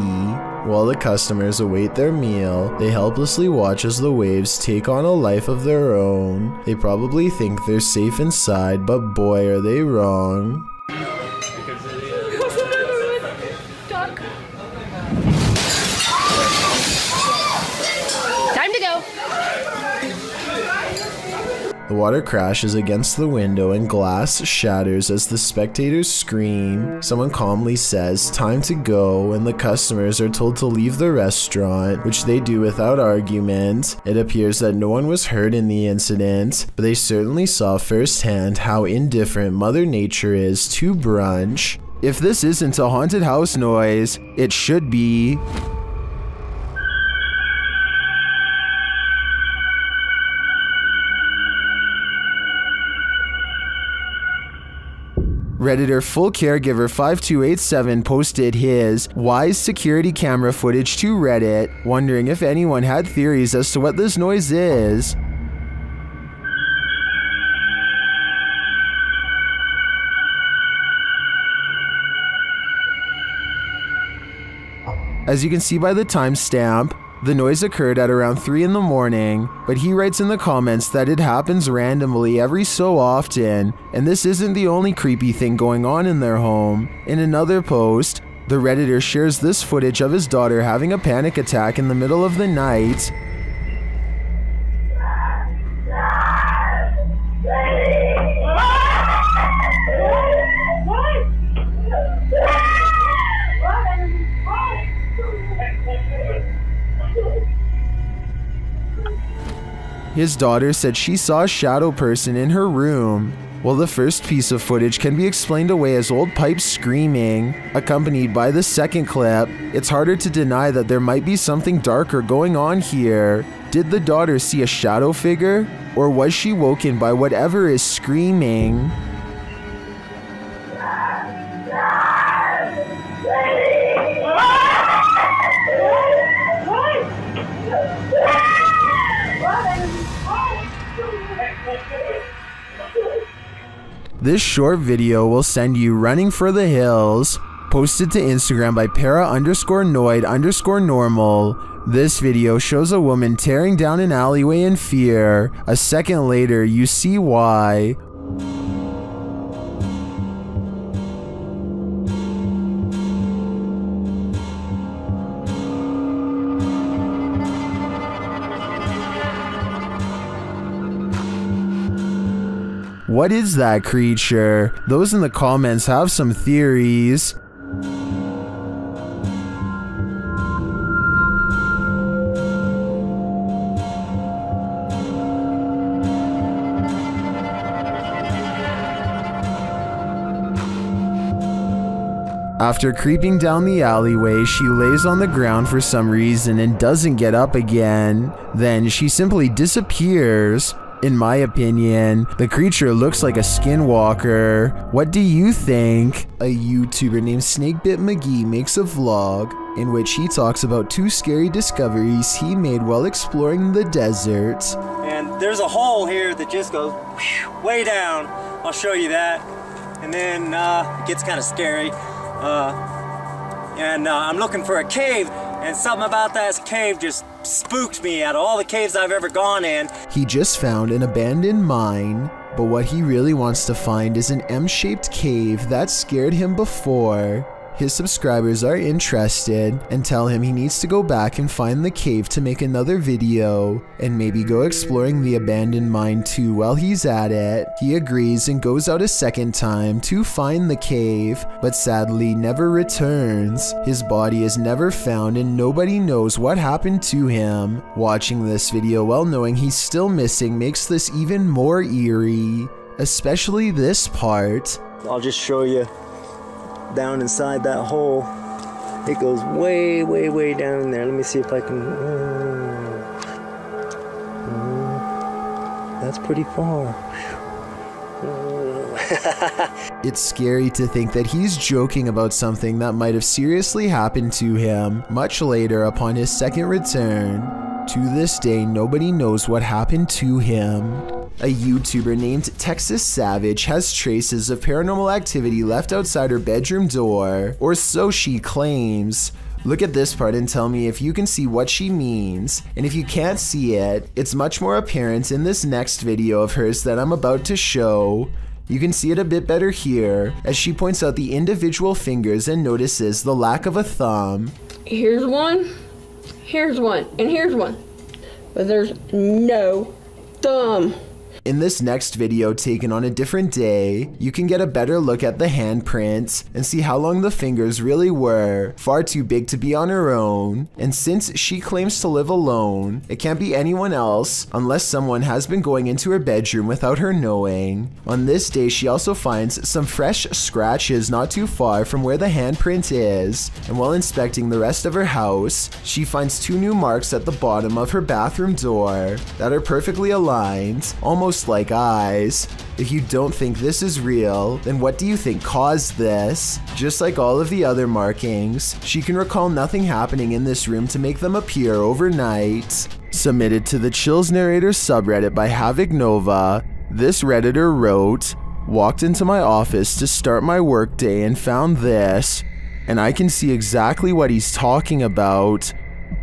While the customers await their meal, they helplessly watch as the waves take on a life of their own. They probably think they're safe inside, but boy are they wrong. Time to go. The water crashes against the window and glass shatters as the spectators scream. Someone calmly says, "Time to go," and the customers are told to leave the restaurant, which they do without argument. It appears that no one was hurt in the incident, but they certainly saw firsthand how indifferent Mother Nature is to brunch. If this isn't a haunted house noise, it should be. Redditor Full Caregiver 5287 posted his Wise security camera footage to Reddit, wondering if anyone had theories as to what this noise is. As you can see by the timestamp, the noise occurred at around 3 in the morning, but he writes in the comments that it happens randomly every so often, and this isn't the only creepy thing going on in their home. In another post, the Redditor shares this footage of his daughter having a panic attack in the middle of the night. his daughter said she saw a shadow person in her room. While the first piece of footage can be explained away as old pipes screaming, accompanied by the second clip, it's harder to deny that there might be something darker going on here. Did the daughter see a shadow figure? Or was she woken by whatever is screaming? This short video will send you running for the hills. Posted to Instagram by para_noid_normal. This video shows a woman tearing down an alleyway in fear. A second later, you see why. What is that creature? Those in the comments have some theories. After creeping down the alleyway, she lays on the ground for some reason and doesn't get up again. Then she simply disappears. In my opinion, the creature looks like a skinwalker. What do you think? A YouTuber named Snakebit McGee makes a vlog in which he talks about 2 scary discoveries he made while exploring the desert. And there's a hole here that just goes way down. I'll show you that. And then it gets kind of scary. I'm looking for a cave, and something about that cave just spooked me out of all the caves I've ever gone in. He just found an abandoned mine, but what he really wants to find is an M-shaped cave that scared him before. His subscribers are interested and tell him he needs to go back and find the cave to make another video and maybe go exploring the abandoned mine too while he's at it. He agrees and goes out a second time to find the cave, but sadly never returns. His body is never found and nobody knows what happened to him. Watching this video while knowing he's still missing makes this even more eerie, especially this part. I'll just show you. Down inside that hole, it goes way, way, way down in there. Let me see if I can. That's pretty far. It's scary to think that he's joking about something that might have seriously happened to him much later upon his second return. To this day, nobody knows what happened to him. A YouTuber named Texas Savage has traces of paranormal activity left outside her bedroom door, or so she claims. Look at this part and tell me if you can see what she means. And if you can't see it, it's much more apparent in this next video of hers that I'm about to show. You can see it a bit better here, as she points out the individual fingers and notices the lack of a thumb. Here's one, and here's one. But there's no thumb. In this next video taken on a different day, you can get a better look at the handprints and see how long the fingers really were, far too big to be on her own. And since she claims to live alone, it can't be anyone else unless someone has been going into her bedroom without her knowing. On this day, she also finds some fresh scratches not too far from where the handprint is, and while inspecting the rest of her house, she finds 2 new marks at the bottom of her bathroom door that are perfectly aligned, almost like eyes. If you don't think this is real, then what do you think caused this? Just like all of the other markings, she can recall nothing happening in this room to make them appear overnight. Submitted to the Chills Narrator subreddit by Havoc Nova, this redditor wrote, "Walked into my office to start my workday and found this, and I can see exactly what he's talking about.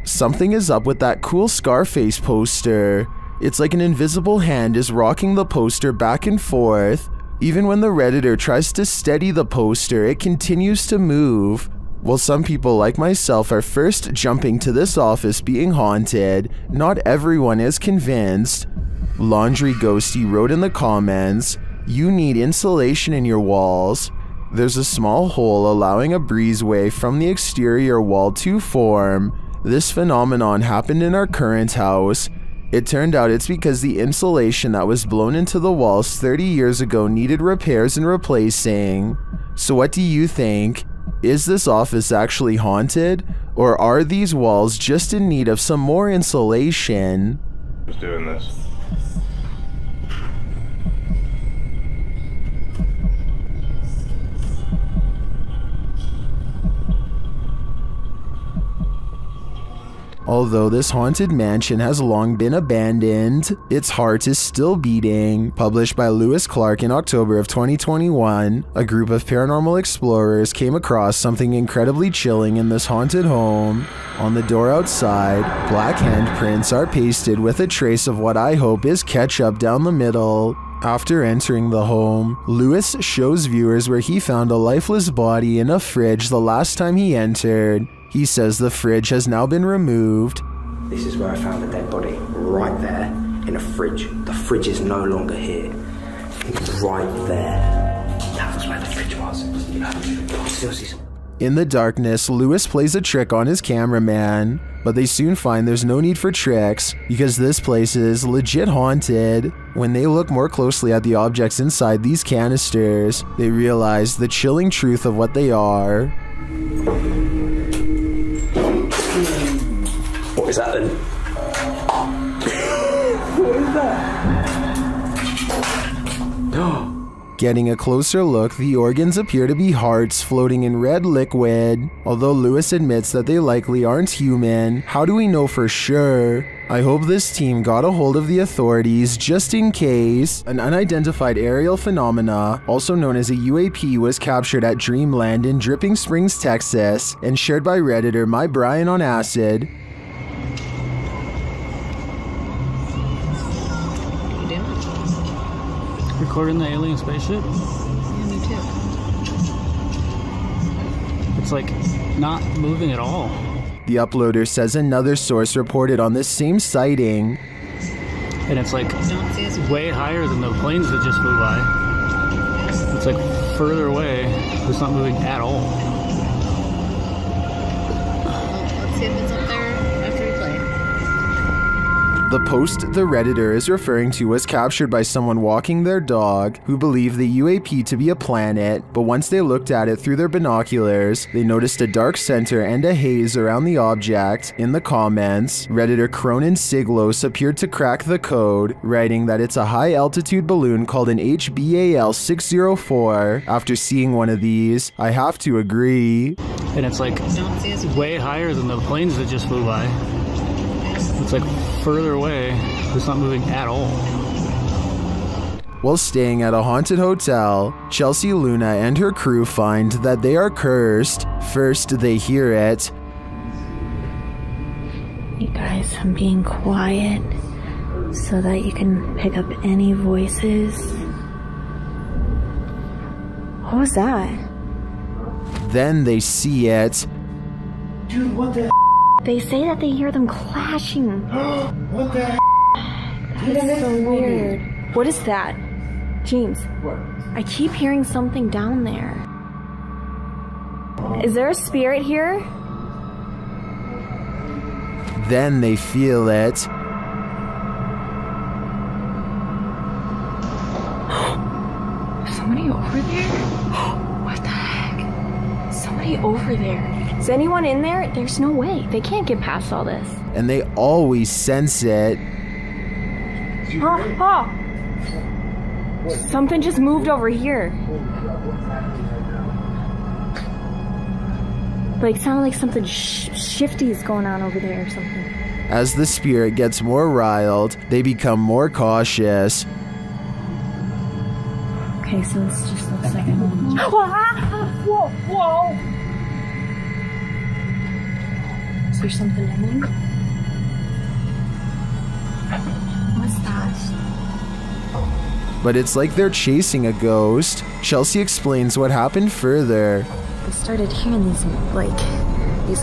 Something is up with that cool Scarface poster. It's like an invisible hand is rocking the poster back and forth. Even when the redditor tries to steady the poster, it continues to move. While some people like myself are first jumping to this office being haunted, not everyone is convinced." Laundry Ghosty wrote in the comments, "You need insulation in your walls. There's a small hole allowing a breezeway from the exterior wall to form. This phenomenon happened in our current house. It turned out it's because the insulation that was blown into the walls 30 years ago needed repairs and replacing. So what do you think? Is this office actually haunted? Or are these walls just in need of some more insulation? Who's doing this? Although this haunted mansion has long been abandoned, its heart is still beating. Published by Lewis Clark in October of 2021, a group of paranormal explorers came across something incredibly chilling in this haunted home. On the door outside, black handprints are pasted with a trace of what I hope is ketchup down the middle. After entering the home, Lewis shows viewers where he found a lifeless body in a fridge the last time he entered. He says the fridge has now been removed. This is where I found the dead body, right there, in a fridge. The fridge is no longer here. Right there. That was where the fridge was. You know, I still see some. In the darkness, Lewis plays a trick on his cameraman, but they soon find there's no need for tricks because this place is legit haunted. When they look more closely at the objects inside these canisters, they realize the chilling truth of what they are. What is that then? What is that? Getting a closer look, the organs appear to be hearts floating in red liquid. Although Lewis admits that they likely aren't human, how do we know for sure? I hope this team got a hold of the authorities just in case. An unidentified aerial phenomena, also known as a UAP, was captured at Dreamland in Dripping Springs, Texas, and shared by Redditor My Brian on Acid. Recording the alien spaceship? Yeah, me too. It's like not moving at all. The uploader says another source reported on this same sighting. And it's like way higher than the planes that just flew by. It's like further away. It's not moving at all. Well, let's see if it's up there after we play. The post the Redditor is referring to was captured by someone walking their dog who believed the UAP to be a planet, but once they looked at it through their binoculars, they noticed a dark center and a haze around the object. In the comments, Redditor Cronin Siglos appeared to crack the code, writing that it's a high-altitude balloon called an HBAL 604. After seeing one of these, I have to agree. And it's like way higher than the planes that just flew by. It's like further away. It's not moving at all. While staying at a haunted hotel, Chelsea Luna and her crew find that they are cursed. First, they hear it. You guys, I'm being quiet so that you can pick up any voices. What was that? Then they see it. Dude, what the? They say that they hear them clashing. What the? That's so weird. What is that? James, what? I keep hearing something down there. Is there a spirit here? Then they feel it. Somebody over there? What the heck? Somebody over there. Is anyone in there? There's no way. They can't get past all this. And they always sense it. Something just moved over here. Like, sounded like something shifty is going on over there or something. As the spirit gets more riled, they become more cautious. Okay, so this just looks like a... Whoa! Whoa! Is there something in there? What's that? But it's like they're chasing a ghost. Chelsea explains what happened further. I started hearing these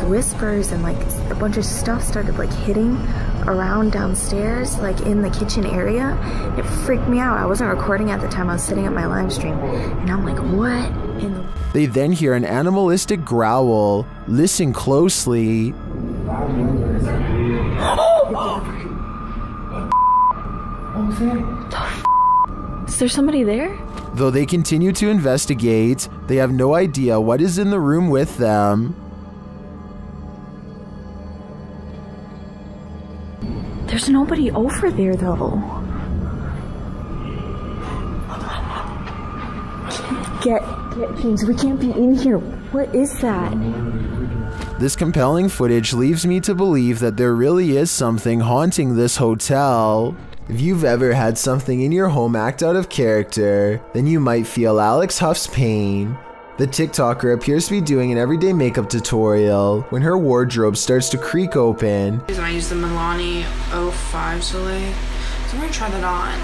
whispers, and like a bunch of stuff started like hitting around downstairs, like in the kitchen area. It freaked me out. I wasn't recording at the time. I was sitting at my live stream, and I'm like, what in the... They then hear an animalistic growl. Listen closely. Is there somebody there? Though they continue to investigate, they have no idea what is in the room with them. There's nobody over there though. Get James, we can't be in here. What is that? This compelling footage leaves me to believe that there really is something haunting this hotel. If you've ever had something in your home act out of character, then you might feel Alex Huff's pain. The TikToker appears to be doing an everyday makeup tutorial when her wardrobe starts to creak open. I use the Milani 05 Soleil, so I'm gonna try that on,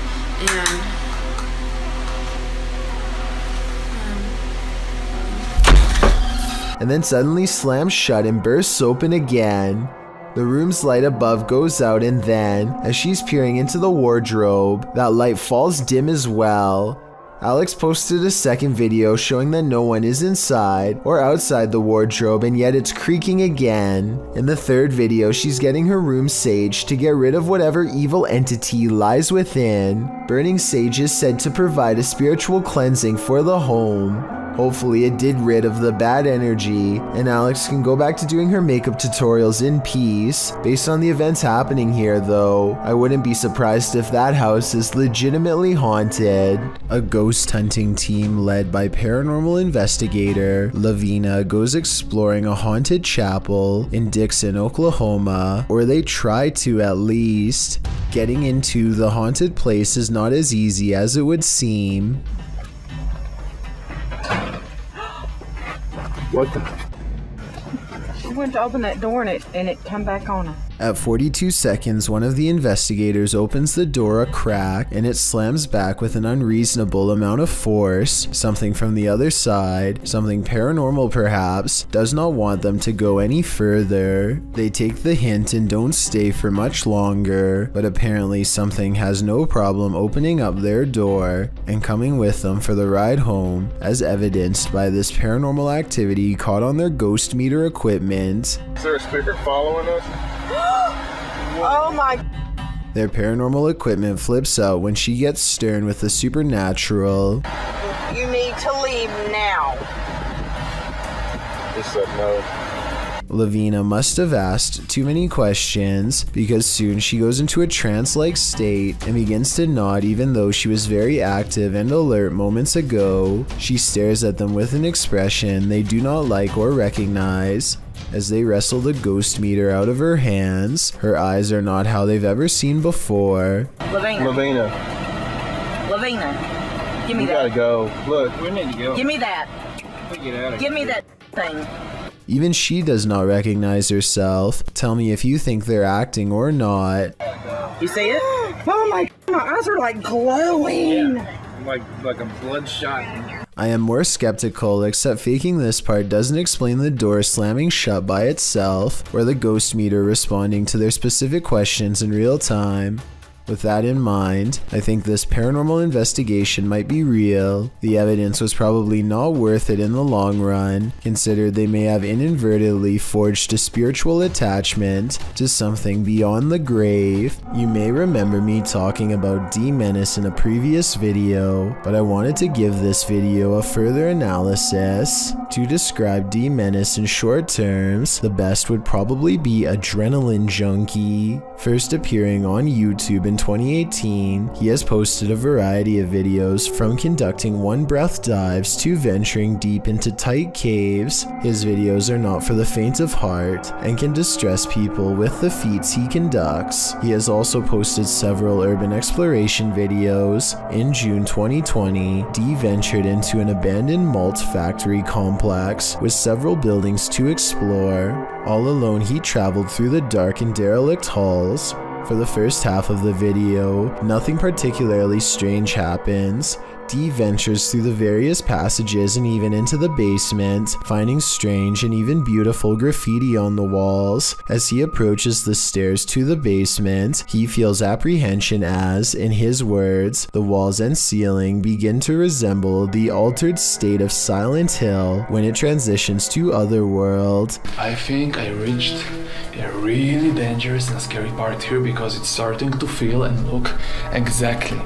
and then suddenly slams shut and bursts open again. The room's light above goes out, and then, as she's peering into the wardrobe, that light falls dim as well. Alex posted a second video showing that no one is inside or outside the wardrobe, and yet it's creaking again. In the third video, she's getting her room saged to get rid of whatever evil entity lies within. Burning sage is said to provide a spiritual cleansing for the home. Hopefully it did rid of the bad energy, and Alex can go back to doing her makeup tutorials in peace. Based on the events happening here though, I wouldn't be surprised if that house is legitimately haunted. A ghost hunting team led by paranormal investigator Lavina goes exploring a haunted chapel in Dixon, Oklahoma, or they try to at least. Getting into the haunted place is not as easy as it would seem. What the? She went to open that door and it come back on her. At 42 seconds, one of the investigators opens the door a crack and it slams back with an unreasonable amount of force. Something from the other side, something paranormal perhaps, does not want them to go any further. They take the hint and don't stay for much longer, but apparently something has no problem opening up their door and coming with them for the ride home, as evidenced by this paranormal activity caught on their ghost meter equipment. Is there a speaker following us? Oh my. Their paranormal equipment flips out when she gets stern with the supernatural. You need to leave now. He said no. Lavina must have asked too many questions, because soon she goes into a trance-like state and begins to nod even though she was very active and alert moments ago. She stares at them with an expression they do not like or recognize. As they wrestle the ghost meter out of her hands, her eyes are not how they've ever seen before. Lavina, give me that. You gotta go. Look, we need to go. Give me that. Get out of Give me here. that thing. Even she does not recognize herself. Tell me if you think they're acting or not. You see it? Oh my eyes are like glowing. Yeah. Like a bloodshot. I am more skeptical, except faking this part doesn't explain the door slamming shut by itself, or the ghost meter responding to their specific questions in real time. With that in mind, I think this paranormal investigation might be real. The evidence was probably not worth it in the long run, considered they may have inadvertently forged a spiritual attachment to something beyond the grave. You may remember me talking about D-Menace in a previous video, but I wanted to give this video a further analysis. To describe D-Menace in short terms, the best would probably be Adrenaline Junkie. First appearing on YouTube in 2018, he has posted a variety of videos, from conducting one-breath dives to venturing deep into tight caves. His videos are not for the faint of heart and can distress people with the feats he conducts. He has also posted several urban exploration videos. In June 2020, D ventured into an abandoned malt factory complex with several buildings to explore. All alone, he traveled through the dark and derelict halls. For the first half of the video, nothing particularly strange happens. Dee ventures through the various passages and even into the basement, finding strange and even beautiful graffiti on the walls. As he approaches the stairs to the basement, he feels apprehension as, in his words, the walls and ceiling begin to resemble the altered state of Silent Hill when it transitions to Otherworld. I think I reached a really dangerous and scary part here because it's starting to feel and look exactly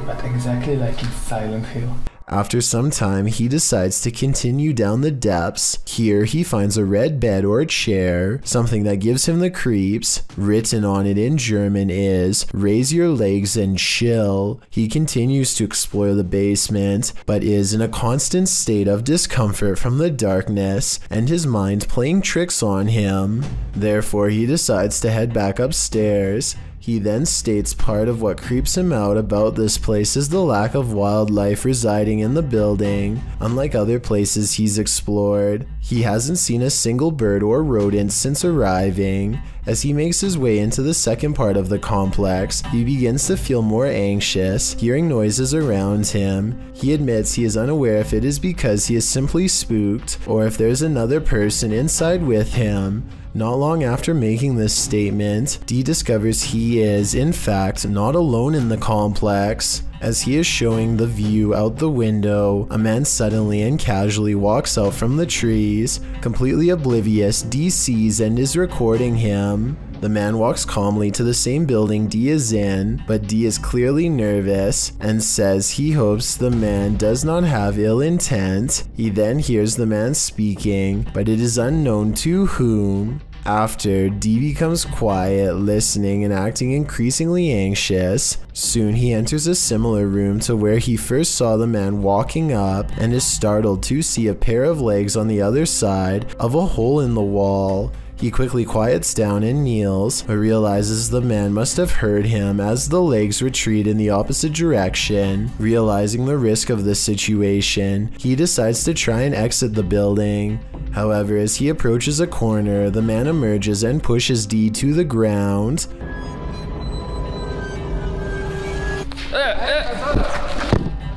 like in Silent Hill. After some time, he decides to continue down the depths. Here, he finds a red bed or chair, something that gives him the creeps. Written on it in German is, "Raise your legs and chill." He continues to explore the basement, but is in a constant state of discomfort from the darkness and his mind playing tricks on him. Therefore, he decides to head back upstairs. He then states part of what creeps him out about this place is the lack of wildlife residing in the building. Unlike other places he's explored, he hasn't seen a single bird or rodent since arriving. As he makes his way into the second part of the complex, he begins to feel more anxious, hearing noises around him. He admits he is unaware if it is because he is simply spooked or if there's another person inside with him. Not long after making this statement, Dee discovers he is, in fact, not alone in the complex. As he is showing the view out the window, a man suddenly and casually walks out from the trees. Completely oblivious, Dee sees and is recording him. The man walks calmly to the same building Dee is in, but Dee is clearly nervous and says he hopes the man does not have ill intent. He then hears the man speaking, but it is unknown to whom. After, Dee becomes quiet, listening and acting increasingly anxious. Soon he enters a similar room to where he first saw the man walking up and is startled to see a pair of legs on the other side of a hole in the wall. He quickly quiets down and kneels, but realizes the man must have heard him as the legs retreat in the opposite direction. Realizing the risk of this situation, he decides to try and exit the building. However, as he approaches a corner, the man emerges and pushes Dee to the ground.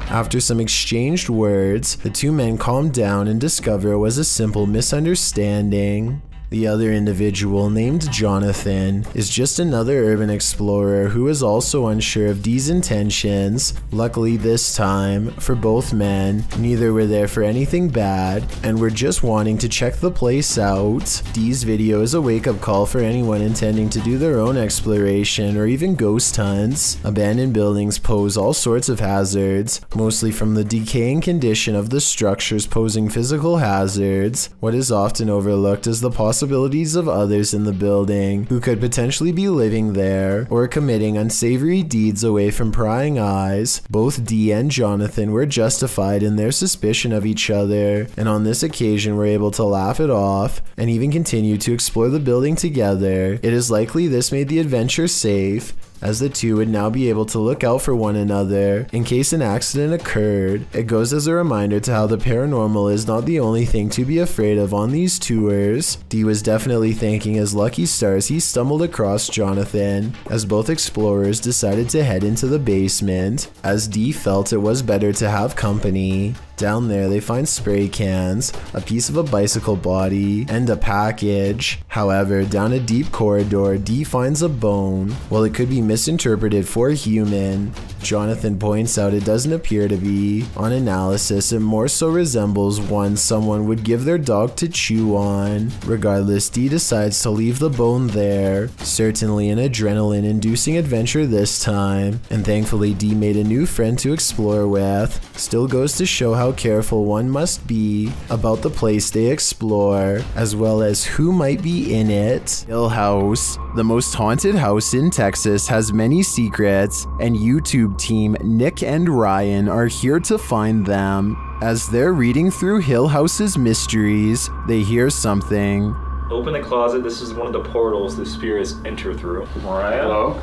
After some exchanged words, the two men calm down and discover it was a simple misunderstanding. The other individual, named Jonathan, is just another urban explorer who is also unsure of Dee's intentions. Luckily this time, for both men, neither were there for anything bad and were just wanting to check the place out. Dee's video is a wake-up call for anyone intending to do their own exploration or even ghost hunts. Abandoned buildings pose all sorts of hazards, mostly from the decaying condition of the structures posing physical hazards. What is often overlooked is the possibility of others in the building who could potentially be living there or committing unsavory deeds away from prying eyes. Both Dee and Jonathan were justified in their suspicion of each other, and on this occasion were able to laugh it off and even continue to explore the building together. It is likely this made the adventure safe, as the two would now be able to look out for one another in case an accident occurred. It goes as a reminder to how the paranormal is not the only thing to be afraid of on these tours. Dee was definitely thanking his lucky stars he stumbled across Jonathan, as both explorers decided to head into the basement, as Dee felt it was better to have company. Down there they find spray cans, a piece of a bicycle body, and a package. However, down a deep corridor, Dee finds a bone. While it could be misinterpreted for human, Jonathan points out it doesn't appear to be. On analysis, it more so resembles one someone would give their dog to chew on. Regardless, Dee decides to leave the bone there. Certainly an adrenaline-inducing adventure this time, and thankfully Dee made a new friend to explore with. Still goes to show how careful one must be about the place they explore, as well as who might be in it. Hill House, the most haunted house in Texas, has many secrets, and YouTube team Nick and Ryan are here to find them. As they're reading through Hill House's mysteries, they hear something. Open the closet. This is one of the portals the spirits enter through. Mariah? Hello?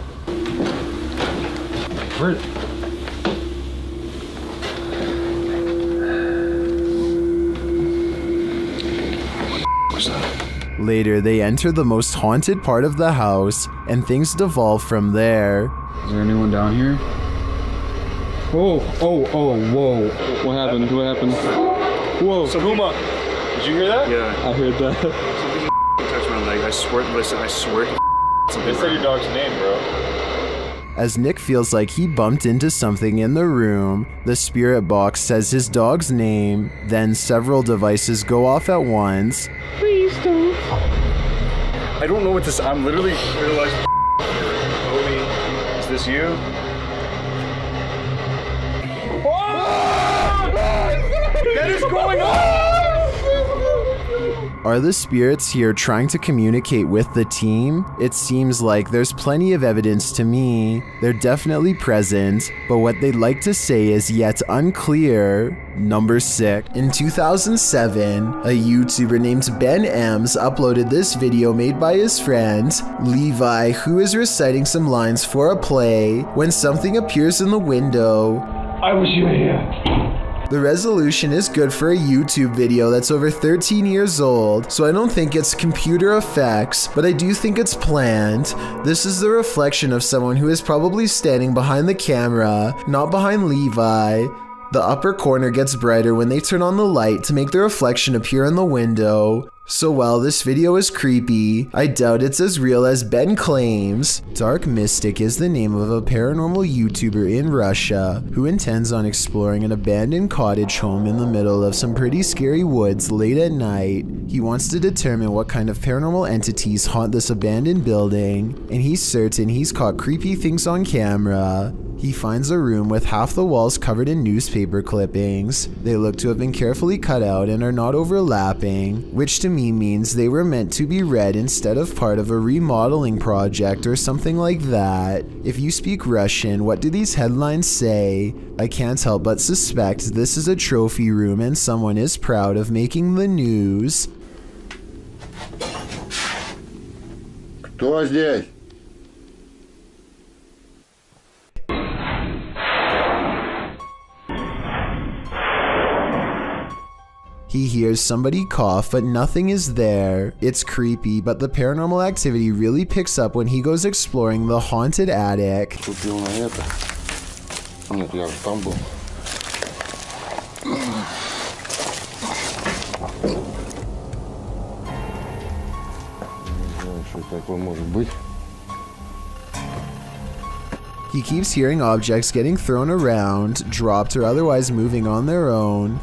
Where? Later, they enter the most haunted part of the house, and things devolve from there. Is there anyone down here? Oh, whoa. What happened? What happened? Whoa. Sahuma, did you hear that? Yeah. I heard that. Something touched my leg. I swear, listen, I swear. They said your dog's name, bro. As Nick feels like he bumped into something in the room, the spirit box says his dog's name, then several devices go off at once. Please don't. I don't know what this. I'm literally realizing. Obi, is this you? What is going on? Are the spirits here trying to communicate with the team? It seems like there's plenty of evidence to me. They're definitely present, but what they'd like to say is yet unclear. Number 6. In 2007, a YouTuber named Ben Ems uploaded this video made by his friend, Levi, who is reciting some lines for a play when something appears in the window. I wish you were here. The resolution is good for a YouTube video that's over 13 years old, so I don't think it's computer effects, but I do think it's planned. This is the reflection of someone who is probably standing behind the camera, not behind Levi. The upper corner gets brighter when they turn on the light to make the reflection appear in the window. So while this video is creepy, I doubt it's as real as Ben claims. Dark Mystic is the name of a paranormal YouTuber in Russia who intends on exploring an abandoned cottage home in the middle of some pretty scary woods late at night. He wants to determine what kind of paranormal entities haunt this abandoned building, and he's certain he's caught creepy things on camera. He finds a room with half the walls covered in newspaper clippings. They look to have been carefully cut out and are not overlapping, which to me means they were meant to be read instead of part of a remodeling project or something like that. If you speak Russian, what do these headlines say? I can't help but suspect this is a trophy room and someone is proud of making the news. Кто здесь? He hears somebody cough, but nothing is there. It's creepy, but the paranormal activity really picks up when he goes exploring the haunted attic. He keeps hearing objects getting thrown around, dropped, or otherwise moving on their own.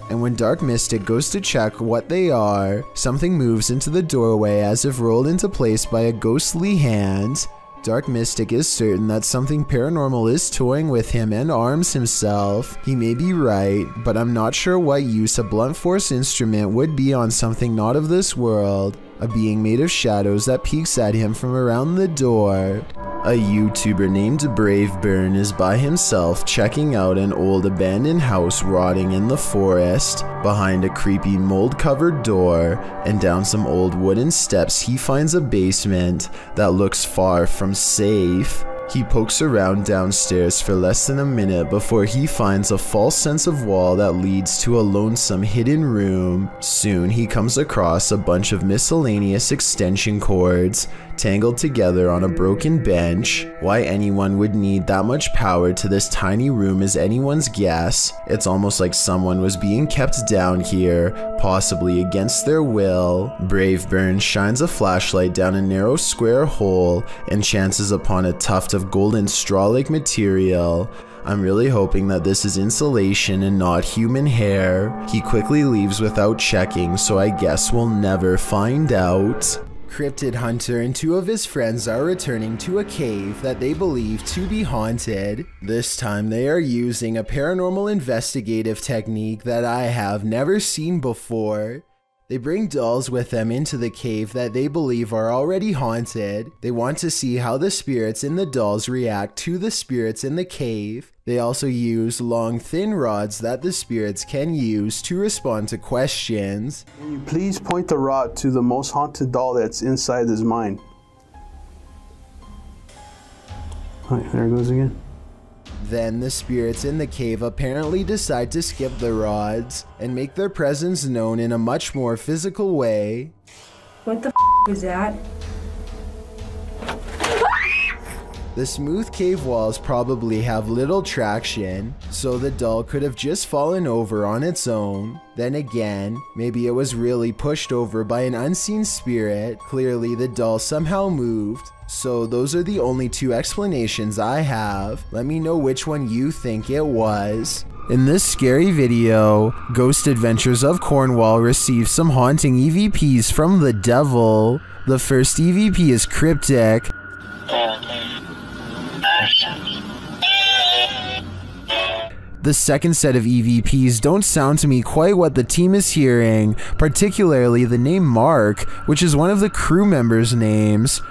And when Dark Mystic goes to check what they are, something moves into the doorway as if rolled into place by a ghostly hand. Dark Mystic is certain that something paranormal is toying with him and arms himself. He may be right, but I'm not sure what use a blunt force instrument would be on something not of this world. A being made of shadows that peeks at him from around the door. A YouTuber named Braveburn is by himself checking out an old abandoned house rotting in the forest. Behind a creepy mold-covered door and down some old wooden steps, he finds a basement that looks far from safe. He pokes around downstairs for less than a minute before he finds a false sense of wall that leads to a lonesome hidden room. Soon he comes across a bunch of miscellaneous extension cords tangled together on a broken bench. Why anyone would need that much power to this tiny room is anyone's guess. It's almost like someone was being kept down here, possibly against their will. Braveburn shines a flashlight down a narrow square hole and chances upon a tuft of golden straw-like material. I'm really hoping that this is insulation and not human hair. He quickly leaves without checking, so I guess we'll never find out. Cryptid Hunter and two of his friends are returning to a cave that they believe to be haunted. This time they are using a paranormal investigative technique that I have never seen before. They bring dolls with them into the cave that they believe are already haunted. They want to see how the spirits in the dolls react to the spirits in the cave. They also use long, thin rods that the spirits can use to respond to questions. Can you please point the rod to the most haunted doll that's inside his mind? Alright, there it goes again. Then the spirits in the cave apparently decide to skip the rods and make their presence known in a much more physical way. What the was that? The smooth cave walls probably have little traction, so the doll could have just fallen over on its own. Then again, maybe it was really pushed over by an unseen spirit. Clearly the doll somehow moved. So those are the only two explanations I have. Let me know which one you think it was. In this scary video, Ghost Adventures of Cornwall received some haunting EVPs from the devil. The first EVP is cryptic. The second set of EVPs don't sound to me quite what the team is hearing, particularly the name Mark, which is one of the crew members' names.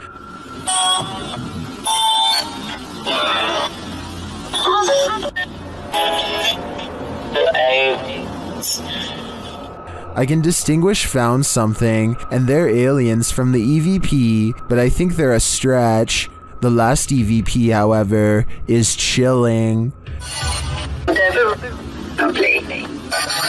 I can distinguish found something and they're aliens from the EVP, but I think they're a stretch. The last EVP, however, is chilling.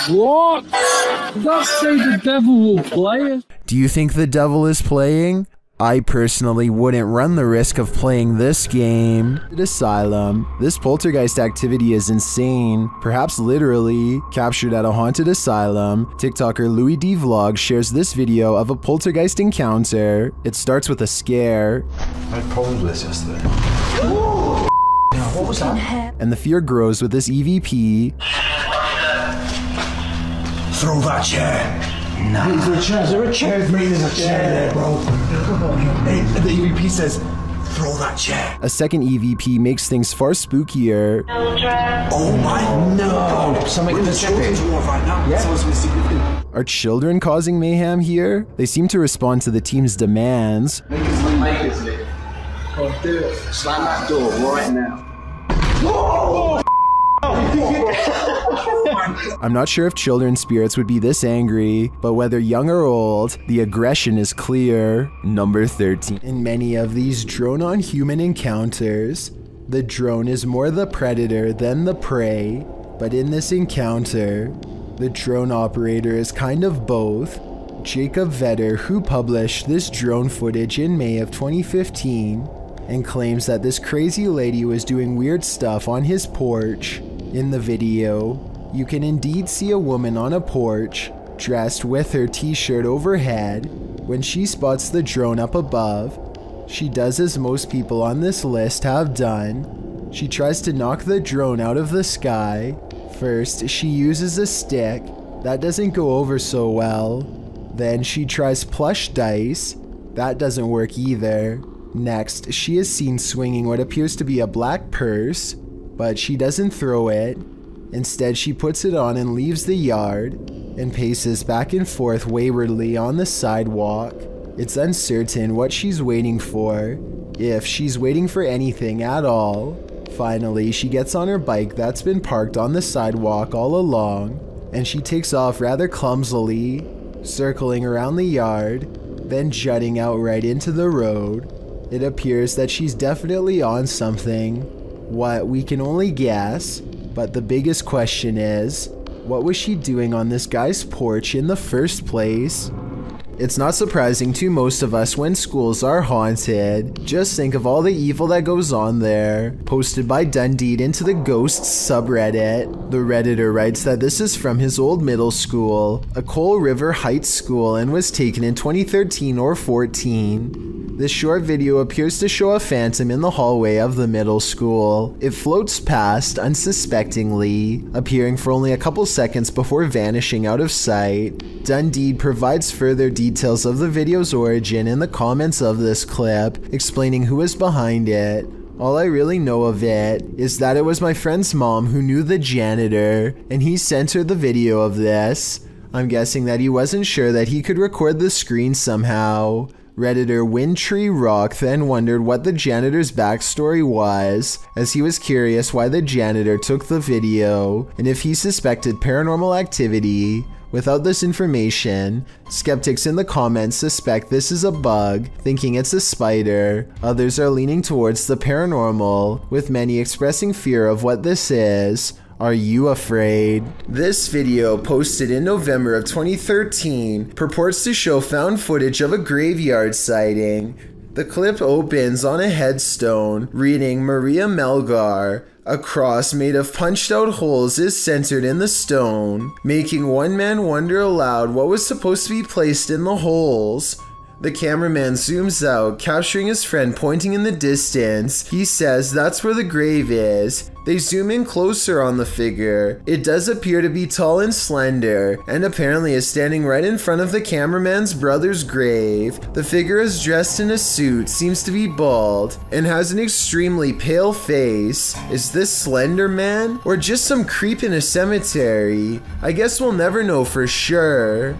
What? Does say the devil will play it? Do you think the devil is playing? I personally wouldn't run the risk of playing this game. Asylum. This poltergeist activity is insane, perhaps literally. Captured at a haunted asylum, TikToker Louis D Vlog shares this video of a poltergeist encounter. It starts with a scare. I had problems with this yesterday. Now, what was that? And the fear grows with this EVP. Throw that chair. No. Is there a chair? Is there a chair? Mate, there's a chair there, bro. Hey, the EVP says, throw that chair. A second EVP makes things far spookier. Oh my no! Something in the right now. Yeah. Are children causing mayhem here? They seem to respond to the team's demands. Make it. Oh, do it. Slam that door right now. Oh! I'm not sure if children spirits would be this angry, but whether young or old, the aggression is clear. Number 13. In many of these drone-on-human encounters, the drone is more the predator than the prey, but in this encounter, the drone operator is kind of both. Jacob Vetter, who published this drone footage in May of 2015, and claims that this crazy lady was doing weird stuff on his porch. In the video, you can indeed see a woman on a porch, dressed with her t-shirt overhead. When she spots the drone up above, she does as most people on this list have done. She tries to knock the drone out of the sky. First, she uses a stick. That doesn't go over so well. Then she tries plush dice. That doesn't work either. Next, she is seen swinging what appears to be a black purse, but she doesn't throw it. Instead, she puts it on and leaves the yard and paces back and forth waywardly on the sidewalk. It's uncertain what she's waiting for, if she's waiting for anything at all. Finally, she gets on her bike that's been parked on the sidewalk all along, and she takes off rather clumsily, circling around the yard, then jutting out right into the road. It appears that she's definitely on something. What, we can only guess, but the biggest question is, what was she doing on this guy's porch in the first place? It's not surprising to most of us when schools are haunted. Just think of all the evil that goes on there. Posted by Dundee into the Ghosts subreddit. The Redditor writes that this is from his old middle school, a Coal River Heights school, and was taken in 2013 or 14. This short video appears to show a phantom in the hallway of the middle school. It floats past unsuspectingly, appearing for only a couple seconds before vanishing out of sight. Dundee provides further details of the video's origin in the comments of this clip, explaining who is behind it. All I really know of it is that it was my friend's mom who knew the janitor, and he sent her the video of this. I'm guessing that he wasn't sure that he could record the screen somehow. Redditor Windtree Rock then wondered what the janitor's backstory was, as he was curious why the janitor took the video, and if he suspected paranormal activity. Without this information, skeptics in the comments suspect this is a bug, thinking it's a spider. Others are leaning towards the paranormal, with many expressing fear of what this is. Are you afraid? This video, posted in November of 2013, purports to show found footage of a graveyard sighting. The clip opens on a headstone reading Maria Melgar. A cross made of punched out holes is centered in the stone, making one man wonder aloud what was supposed to be placed in the holes. The cameraman zooms out, capturing his friend pointing in the distance. He says that's where the grave is. They zoom in closer on the figure. It does appear to be tall and slender, and apparently is standing right in front of the cameraman's brother's grave. The figure is dressed in a suit, seems to be bald, and has an extremely pale face. Is this Slender Man? Or just some creep in a cemetery? I guess we'll never know for sure.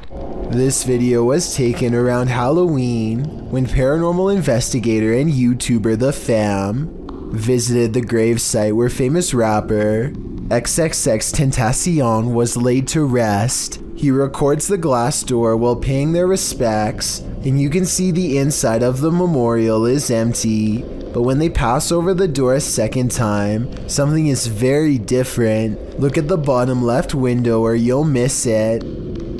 This video was taken around Halloween, when paranormal investigator and YouTuber The Fam visited the gravesite where famous rapper XXXTentacion was laid to rest. He records the glass door while paying their respects, and you can see the inside of the memorial is empty. But when they pass over the door a second time, something is very different. Look at the bottom left window or you'll miss it.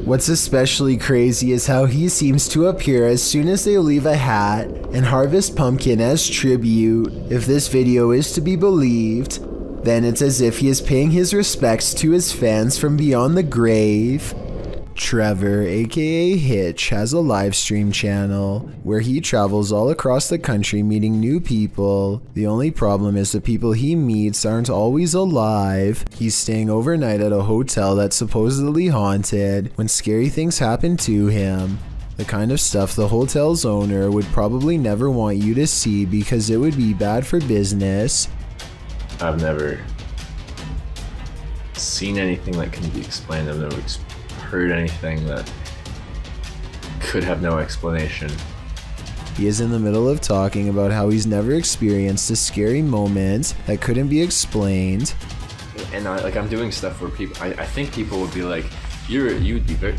What's especially crazy is how he seems to appear as soon as they leave a hat and harvest pumpkin as tribute. If this video is to be believed, then it's as if he is paying his respects to his fans from beyond the grave. Trevor, aka Hitch, has a live stream channel where he travels all across the country meeting new people. The only problem is the people he meets aren't always alive. He's staying overnight at a hotel that's supposedly haunted when scary things happen to him. The kind of stuff the hotel's owner would probably never want you to see because it would be bad for business. I've never seen anything that can be explained. I've never heard anything that could have no explanation. He is in the middle of talking about how he's never experienced a scary moment that couldn't be explained. And I'm doing stuff where people, I think people would be like, you would be very...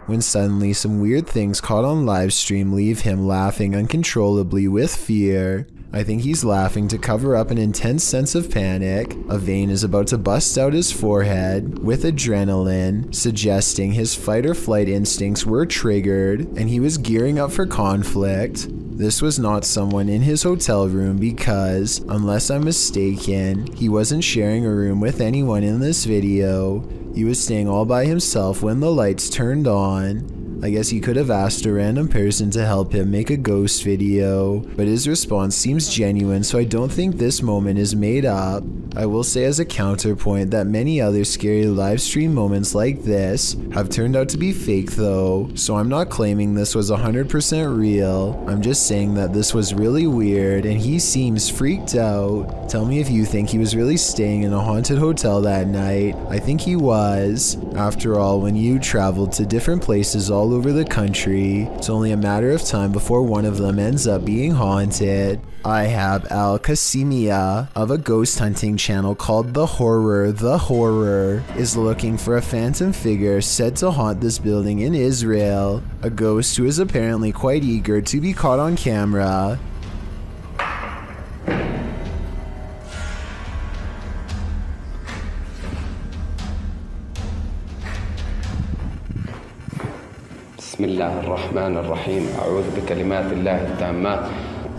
When suddenly some weird things caught on live stream leave him laughing uncontrollably with fear. I think he's laughing to cover up an intense sense of panic. A vein is about to bust out his forehead with adrenaline, suggesting his fight or flight instincts were triggered and he was gearing up for conflict. This was not someone in his hotel room because, unless I'm mistaken, he wasn't sharing a room with anyone in this video. He was staying all by himself when the lights turned on. I guess he could have asked a random person to help him make a ghost video, but his response seems genuine, so I don't think this moment is made up. I will say as a counterpoint that many other scary live stream moments like this have turned out to be fake though, so I'm not claiming this was 100% real. I'm just saying that this was really weird and he seems freaked out. Tell me if you think he was really staying in a haunted hotel that night. I think he was. After all, when you traveled to different places all over the country, it's only a matter of time before one of them ends up being haunted. I have Al Qasimia of a ghost hunting channel called The Horror is looking for a phantom figure said to haunt this building in Israel, a ghost who is apparently quite eager to be caught on camera.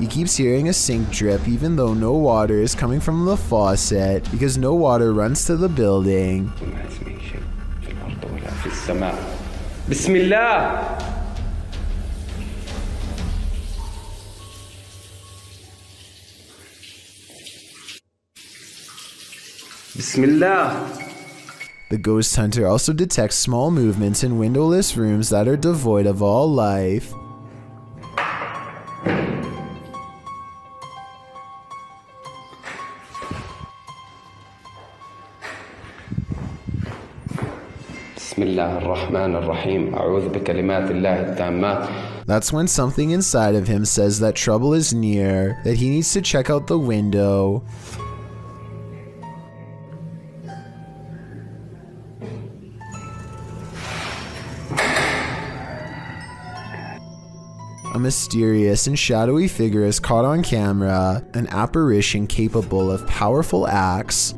He keeps hearing a sink drip even though no water is coming from the faucet because no water runs to the building. Bismillah. The ghost hunter also detects small movements in windowless rooms that are devoid of all life. That's when something inside of him says that trouble is near, that he needs to check out the window. A mysterious and shadowy figure is caught on camera, an apparition capable of powerful acts.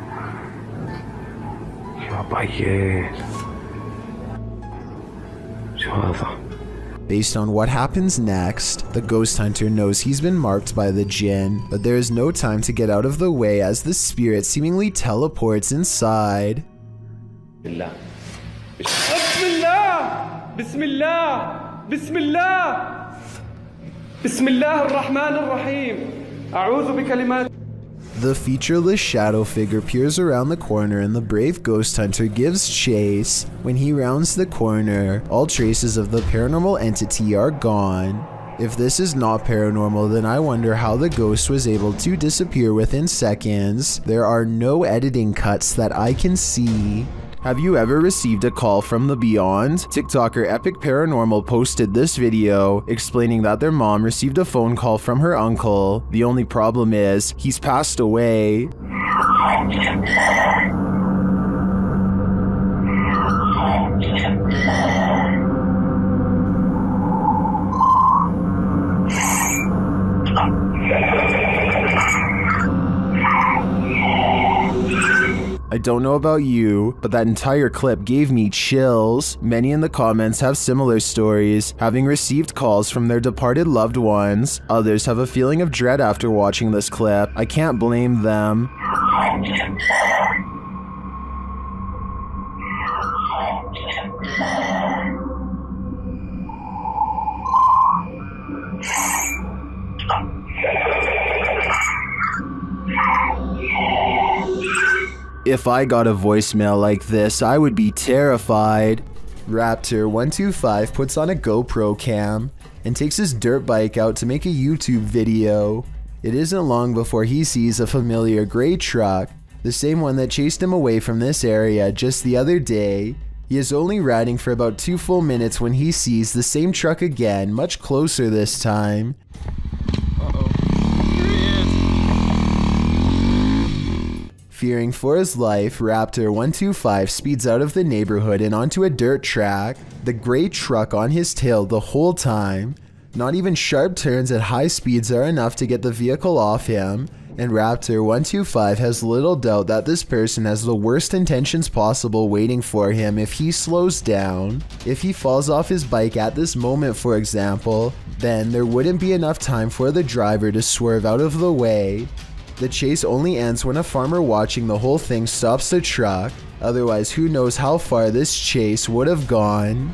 Based on what happens next, the ghost hunter knows he's been marked by the jinn, but there is no time to get out of the way as the spirit seemingly teleports inside. Bismillah. Bismillah. Bismillah. Bismillah ar-Rahman ar-Rahim. A'udhu bi kalimat. The featureless shadow figure peers around the corner and the brave ghost hunter gives chase. When he rounds the corner, all traces of the paranormal entity are gone. If this is not paranormal, then I wonder how the ghost was able to disappear within seconds. There are no editing cuts that I can see. Have you ever received a call from the beyond? TikToker Epic Paranormal posted this video explaining that their mom received a phone call from her uncle. The only problem is, he's passed away. I don't know about you, but that entire clip gave me chills. Many in the comments have similar stories, having received calls from their departed loved ones. Others have a feeling of dread after watching this clip. I can't blame them. If I got a voicemail like this, I would be terrified. Raptor125 puts on a GoPro cam and takes his dirt bike out to make a YouTube video. It isn't long before he sees a familiar gray truck, the same one that chased him away from this area just the other day. He is only riding for about 2 full minutes when he sees the same truck again, much closer this time. Fearing for his life, Raptor125 speeds out of the neighborhood and onto a dirt track, the gray truck on his tail the whole time. Not even sharp turns at high speeds are enough to get the vehicle off him, and Raptor125 has little doubt that this person has the worst intentions possible waiting for him if he slows down. If he falls off his bike at this moment, for example, then there wouldn't be enough time for the driver to swerve out of the way. The chase only ends when a farmer watching the whole thing stops the truck, otherwise who knows how far this chase would have gone.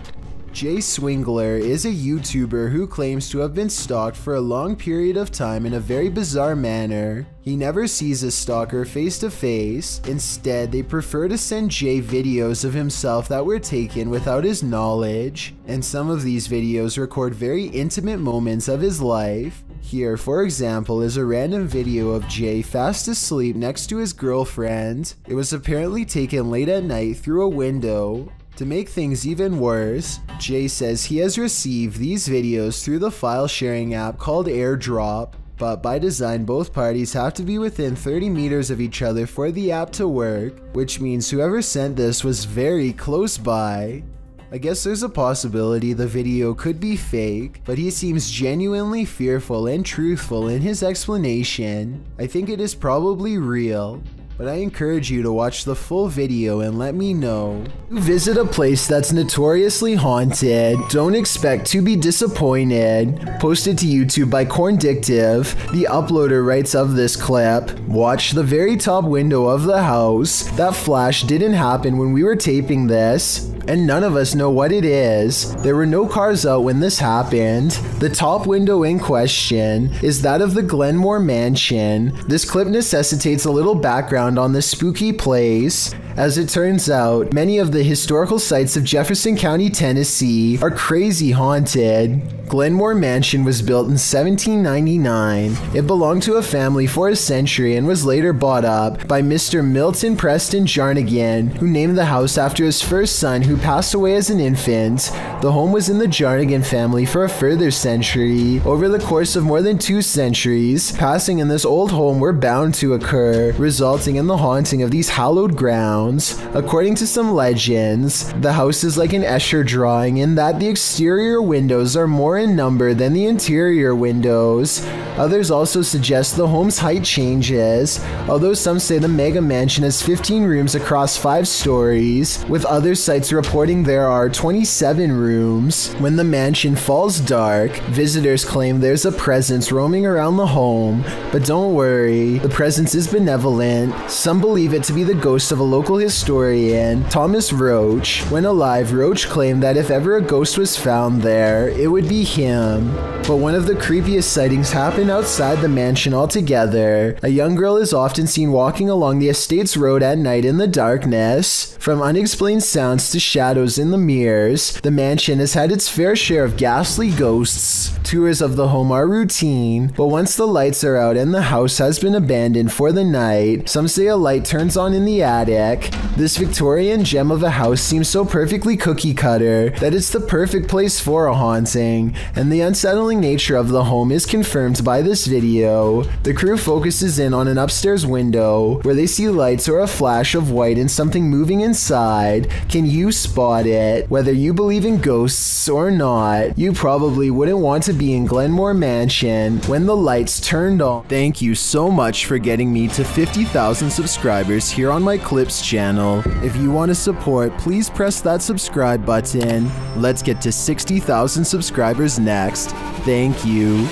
Jay Swingler is a YouTuber who claims to have been stalked for a long period of time in a very bizarre manner. He never sees a stalker face to face. Instead, they prefer to send Jay videos of himself that were taken without his knowledge, and some of these videos record very intimate moments of his life. Here, for example, is a random video of Jay fast asleep next to his girlfriend. It was apparently taken late at night through a window. To make things even worse, Jay says he has received these videos through the file sharing app called AirDrop, but by design both parties have to be within 30 meters of each other for the app to work, which means whoever sent this was very close by. I guess there's a possibility the video could be fake, but he seems genuinely fearful and truthful in his explanation. I think it is probably real, but I encourage you to watch the full video and let me know. Visit a place that's notoriously haunted. Don't expect to be disappointed. Posted to YouTube by Corndictive. The uploader writes of this clip, watch the very top window of the house. That flash didn't happen when we were taping this, and none of us know what it is. There were no cars out when this happened. The top window in question is that of the Glenmore Mansion. This clip necessitates a little background on this spooky place. As it turns out, many of the historical sites of Jefferson County, Tennessee are crazy haunted. Glenmore Mansion was built in 1799. It belonged to a family for a century and was later bought up by Mr. Milton Preston Jarnigan, who named the house after his first son, who who passed away as an infant. The home was in the Jarnigan family for a further century. Over the course of more than 2 centuries, passing in this old home were bound to occur, resulting in the haunting of these hallowed grounds. According to some legends, the house is like an Escher drawing in that the exterior windows are more in number than the interior windows. Others also suggest the home's height changes, although some say the mega mansion has 15 rooms across 5 stories, with other sites reporting there are 27 rooms. When the mansion falls dark, visitors claim there's a presence roaming around the home, but don't worry, the presence is benevolent. Some believe it to be the ghost of a local historian, Thomas Roach. When alive, Roach claimed that if ever a ghost was found there, it would be him. But one of the creepiest sightings happened outside the mansion altogether. A young girl is often seen walking along the estate's road at night in the darkness. From unexplained sounds to shadows in the mirrors, the mansion has had its fair share of ghastly ghosts. Tours of the home are routine, but once the lights are out and the house has been abandoned for the night, some say a light turns on in the attic. This Victorian gem of a house seems so perfectly cookie cutter that it's the perfect place for a haunting, and the unsettling nature of the home is confirmed by this video. The crew focuses in on an upstairs window where they see lights or a flash of white and something moving inside. Can you spot it? Whether you believe in ghosts or not, you probably wouldn't want to be in Glenmore Mansion when the lights turned on. Thank you so much for getting me to 50,000 subscribers here on my Clips channel. If you want to support, please press that subscribe button. Let's get to 60,000 subscribers next. Thank you.